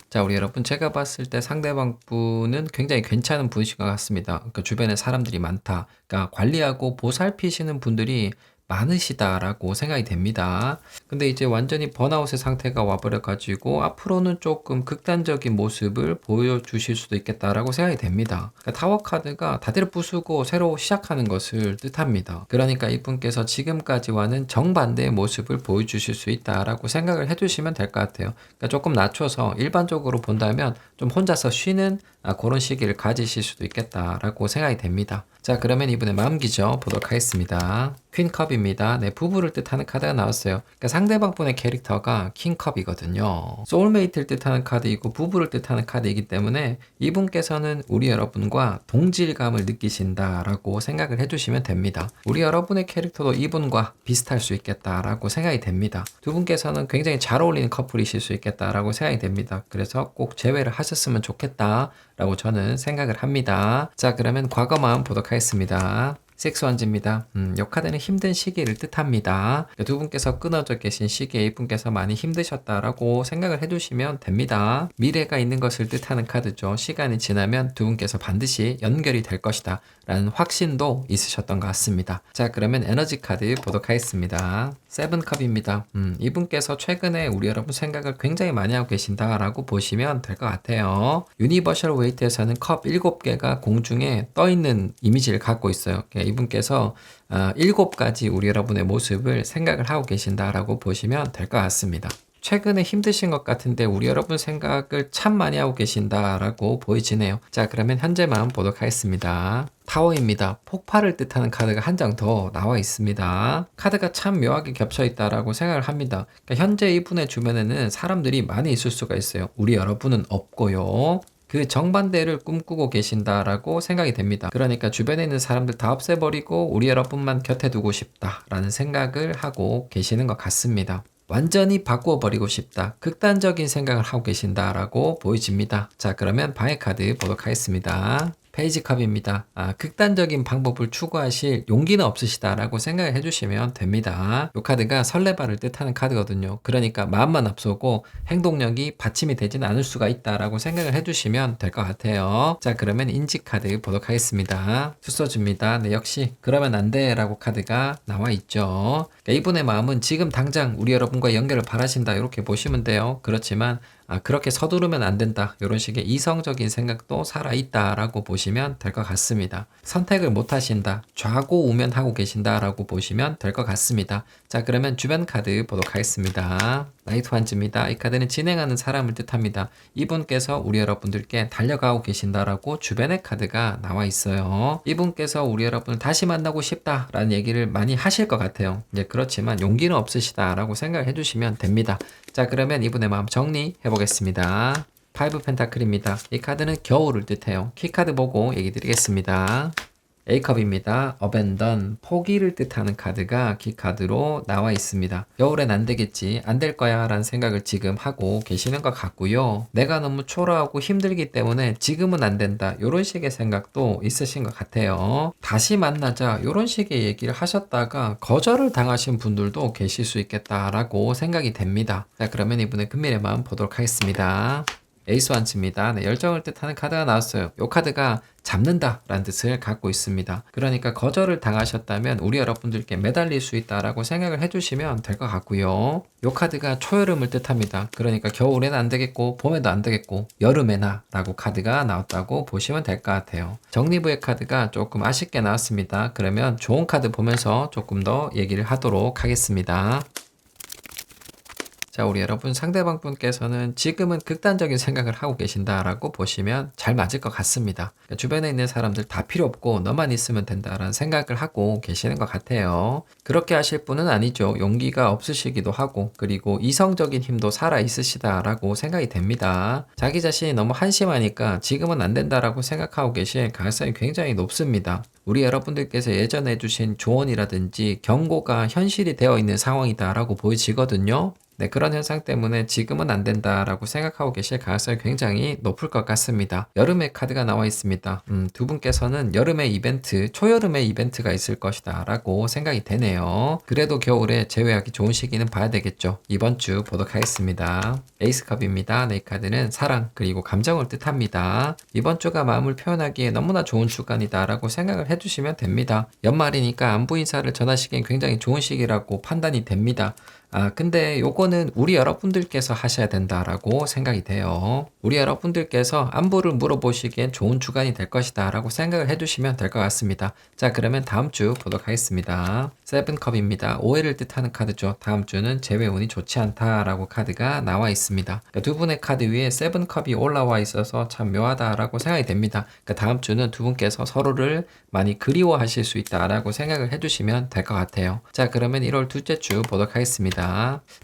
자, 우리 여러분, 제가 봤을 때 상대방 분은 굉장히 괜찮은 분이신 것 같습니다. 그러니까 주변에 사람들이 많다. 그러니까 관리하고 보살피시는 분들이 많으시다라고 생각이 됩니다. 근데 이제 완전히 번아웃의 상태가 와버려가지고 앞으로는 조금 극단적인 모습을 보여주실 수도 있겠다라고 생각이 됩니다. 그러니까 타워 카드가 다들 부수고 새로 시작하는 것을 뜻합니다. 그러니까 이분께서 지금까지와는 정반대의 모습을 보여주실 수 있다라고 생각을 해주시면 될 것 같아요. 그러니까 조금 낮춰서 일반적으로 본다면 좀 혼자서 쉬는 그런 시기를 가지실 수도 있겠다라고 생각이 됩니다. 자, 그러면 이분의 마음기죠 보도록 하겠습니다. 퀸컵입니다. 네, 부부를 뜻하는 카드가 나왔어요. 그러니까 상대방 분의 캐릭터가 킹컵이거든요. 소울메이트를 뜻하는 카드이고 부부를 뜻하는 카드이기 때문에 이분께서는 우리 여러분과 동질감을 느끼신다라고 생각을 해주시면 됩니다. 우리 여러분의 캐릭터도 이분과 비슷할 수 있겠다라고 생각이 됩니다. 두 분께서는 굉장히 잘 어울리는 커플이실 수 있겠다라고 생각이 됩니다. 그래서 꼭 재회를 하셨으면 좋겠다라고 저는 생각을 합니다. 자, 그러면 과거 마음 보도록 하겠습니다. 섹스원즈입니다. 이 카드는 힘든 시기를 뜻합니다. 두 분께서 끊어져 계신 시기에 이분께서 많이 힘드셨다라고 생각을 해주시면 됩니다. 미래가 있는 것을 뜻하는 카드죠. 시간이 지나면 두 분께서 반드시 연결이 될 것이다 라는 확신도 있으셨던 것 같습니다. 자, 그러면 에너지 카드 보도록 하겠습니다. 세븐컵입니다. 이분께서 최근에 우리 여러분 생각을 굉장히 많이 하고 계신다라고 보시면 될 것 같아요. 유니버셜 웨이트에서는 컵 7개가 공중에 떠있는 이미지를 갖고 있어요. 이분께서 7가지 우리 여러분의 모습을 생각을 하고 계신다라고 보시면 될 것 같습니다. 최근에 힘드신 것 같은데 우리 여러분 생각을 참 많이 하고 계신다라고 보이지네요. 자, 그러면 현재 마음 보도록 하겠습니다. 타워입니다. 폭발을 뜻하는 카드가 한 장 더 나와 있습니다. 카드가 참 묘하게 겹쳐 있다라고 생각을 합니다. 그러니까 현재 이분의 주변에는 사람들이 많이 있을 수가 있어요. 우리 여러분은 없고요. 그 정반대를 꿈꾸고 계신다라고 생각이 됩니다. 그러니까 주변에 있는 사람들 다 없애버리고 우리 여러분만 곁에 두고 싶다라는 생각을 하고 계시는 것 같습니다. 완전히 바꾸어버리고 싶다. 극단적인 생각을 하고 계신다라고 보여집니다. 자, 그러면 방해 카드 보도록 하겠습니다. 페이지컵입니다. 극단적인 방법을 추구하실 용기는 없으시다라고 생각을 해주시면 됩니다. 이 카드가 설레발을 뜻하는 카드거든요. 그러니까 마음만 앞서고 행동력이 받침이 되진 않을 수가 있다라고 생각을 해주시면 될 것 같아요. 자, 그러면 인지 카드 보도록 하겠습니다. 수써줍니다. 네, 역시 그러면 안 돼 라고 카드가 나와 있죠. 그러니까 이분의 마음은 지금 당장 우리 여러분과 연결을 바라신다 이렇게 보시면 돼요. 그렇지만 그렇게 서두르면 안 된다. 이런 식의 이성적인 생각도 살아있다라고 보시면 될 것 같습니다. 선택을 못 하신다. 좌고우면하고 계신다라고 보시면 될 것 같습니다. 자, 그러면 주변 카드 보도록 하겠습니다. 나이트 환즈입니다. 이 카드는 진행하는 사람을 뜻합니다. 이분께서 우리 여러분들께 달려가고 계신다라고 주변의 카드가 나와 있어요. 이분께서 우리 여러분을 다시 만나고 싶다라는 얘기를 많이 하실 것 같아요. 그렇지만 용기는 없으시다라고 생각을 해주시면 됩니다. 자, 그러면 이분의 마음 정리해 보겠습니다. 5 펜타클입니다. 이 카드는 겨울을 뜻해요. 키카드 보고 얘기 드리겠습니다. A컵입니다. 어벤던, 포기를 뜻하는 카드가 키카드로 나와 있습니다. 겨울엔 안 되겠지, 안 될 거야 라는 생각을 지금 하고 계시는 것 같고요. 내가 너무 초라하고 힘들기 때문에 지금은 안 된다, 이런 식의 생각도 있으신 것 같아요. 다시 만나자 이런 식의 얘기를 하셨다가 거절을 당하신 분들도 계실 수 있겠다라고 생각이 됩니다. 자, 그러면 이분의 금밀의 마음 보도록 하겠습니다. 에이스 완츠입니다. 네, 열정을 뜻하는 카드가 나왔어요. 이 카드가 잡는다 라는 뜻을 갖고 있습니다. 그러니까 거절을 당하셨다면 우리 여러분들께 매달릴 수 있다라고 생각을 해주시면 될 것 같고요. 이 카드가 초여름을 뜻합니다. 그러니까 겨울에는 안 되겠고 봄에도 안 되겠고 여름에나 라고 카드가 나왔다고 보시면 될 것 같아요. 정리부의 카드가 조금 아쉽게 나왔습니다. 그러면 좋은 카드 보면서 조금 더 얘기를 하도록 하겠습니다. 자, 우리 여러분 상대방 분께서는 지금은 극단적인 생각을 하고 계신다라고 보시면 잘 맞을 것 같습니다. 그러니까 주변에 있는 사람들 다 필요 없고 너만 있으면 된다라는 생각을 하고 계시는 것 같아요. 그렇게 하실 분은 아니죠. 용기가 없으시기도 하고 그리고 이성적인 힘도 살아 있으시다라고 생각이 됩니다. 자기 자신이 너무 한심하니까 지금은 안 된다라고 생각하고 계실 가능성이 굉장히 높습니다. 우리 여러분들께서 예전에 해주신 조언이라든지 경고가 현실이 되어 있는 상황이다라고 보여지거든요. 네, 그런 현상 때문에 지금은 안 된다라고 생각하고 계실 가능성이 굉장히 높을 것 같습니다. 여름의 카드가 나와 있습니다. 두 분께서는 여름의 이벤트, 초여름의 이벤트가 있을 것이다 라고 생각이 되네요. 그래도 겨울에 제외하기 좋은 시기는 봐야 되겠죠. 이번 주 보도록 하겠습니다. 에이스컵입니다. 네, 이 카드는 사랑 그리고 감정을 뜻합니다. 이번 주가 마음을 표현하기에 너무나 좋은 주간이다 라고 생각을 해주시면 됩니다. 연말이니까 안부 인사를 전하시기엔 굉장히 좋은 시기라고 판단이 됩니다. 근데 요거는 우리 여러분들께서 하셔야 된다라고 생각이 돼요. 우리 여러분들께서 안부를 물어보시기엔 좋은 주간이 될 것이다 라고 생각을 해주시면 될 것 같습니다. 자, 그러면 다음 주 보도록 하겠습니다. 세븐컵입니다. 오해를 뜻하는 카드죠. 다음 주는 재회운이 좋지 않다라고 카드가 나와 있습니다. 그러니까 두 분의 카드 위에 세븐컵이 올라와 있어서 참 묘하다라고 생각이 됩니다. 그러니까 다음 주는 두 분께서 서로를 많이 그리워하실 수 있다라고 생각을 해주시면 될 것 같아요. 자, 그러면 1월 둘째 주 보도록 하겠습니다.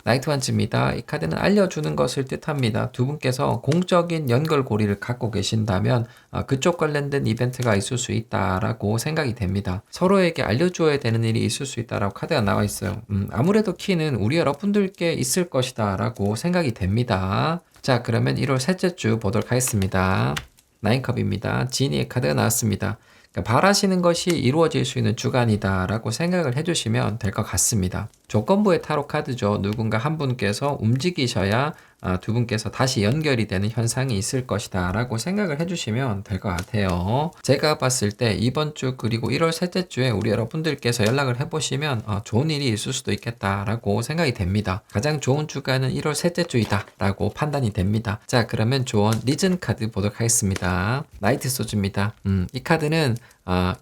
나이트 완즈입니다. 이 카드는 알려주는 것을 뜻합니다. 두 분께서 공적인 연결고리를 갖고 계신다면 그쪽 관련된 이벤트가 있을 수 있다라고 생각이 됩니다. 서로에게 알려줘야 되는 일이 있을 수 있다라고 카드가 나와 있어요. 아무래도 키는 우리 여러분들께 있을 것이다 라고 생각이 됩니다. 자, 그러면 1월 셋째 주 보도록 하겠습니다. 나인컵입니다. 지니의 카드가 나왔습니다. 그러니까 바라시는 것이 이루어질 수 있는 주간이다 라고 생각을 해주시면 될 것 같습니다. 조건부의 타로 카드죠. 누군가 한 분께서 움직이셔야 두 분께서 다시 연결이 되는 현상이 있을 것이다 라고 생각을 해주시면 될 것 같아요. 제가 봤을 때 이번 주 그리고 1월 셋째 주에 우리 여러분들께서 연락을 해보시면 좋은 일이 있을 수도 있겠다 라고 생각이 됩니다. 가장 좋은 주간은 1월 셋째 주이다 라고 판단이 됩니다. 자, 그러면 조언 리즌 카드 보도록 하겠습니다. 나이트 소주입니다. 이 카드는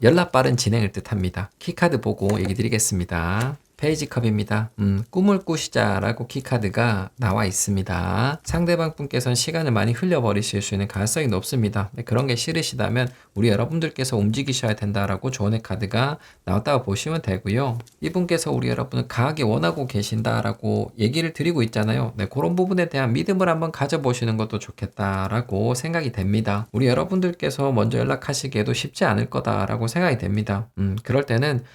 연락 빠른 진행을 뜻합니다. 키카드 보고 얘기 드리겠습니다. 페이지 컵입니다. 꿈을 꾸시자라고 키카드가 나와 있습니다. 상대방 분께서는 시간을 많이 흘려버리실 수 있는 가능성이 높습니다. 그런 게 싫으시다면 우리 여러분들께서 움직이셔야 된다라고 조언의 카드가 나왔다고 보시면 되고요. 이분께서 우리 여러분을 강하게 원하고 계신다라고 얘기를 드리고 있잖아요. 네, 그런 부분에 대한 믿음을 한번 가져보시는 것도 좋겠다라고 생각이 됩니다. 우리 여러분들께서 먼저 연락하시기에도 쉽지 않을 거다라고 생각이 됩니다. 그럴 때는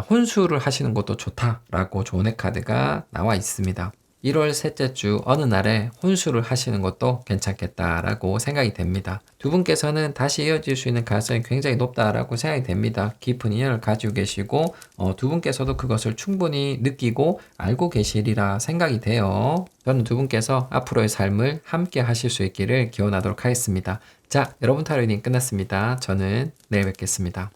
혼수를 하시는 것도 좋다라고 조언의 카드가 나와 있습니다. 1월 셋째 주 어느 날에 혼수를 하시는 것도 괜찮겠다라고 생각이 됩니다. 두 분께서는 다시 이어질 수 있는 가능성이 굉장히 높다라고 생각이 됩니다. 깊은 인연을 가지고 계시고 두 분께서도 그것을 충분히 느끼고 알고 계시리라 생각이 돼요. 저는 두 분께서 앞으로의 삶을 함께 하실 수 있기를 기원하도록 하겠습니다. 자, 여러분 타로 리딩 끝났습니다. 저는 내일 뵙겠습니다.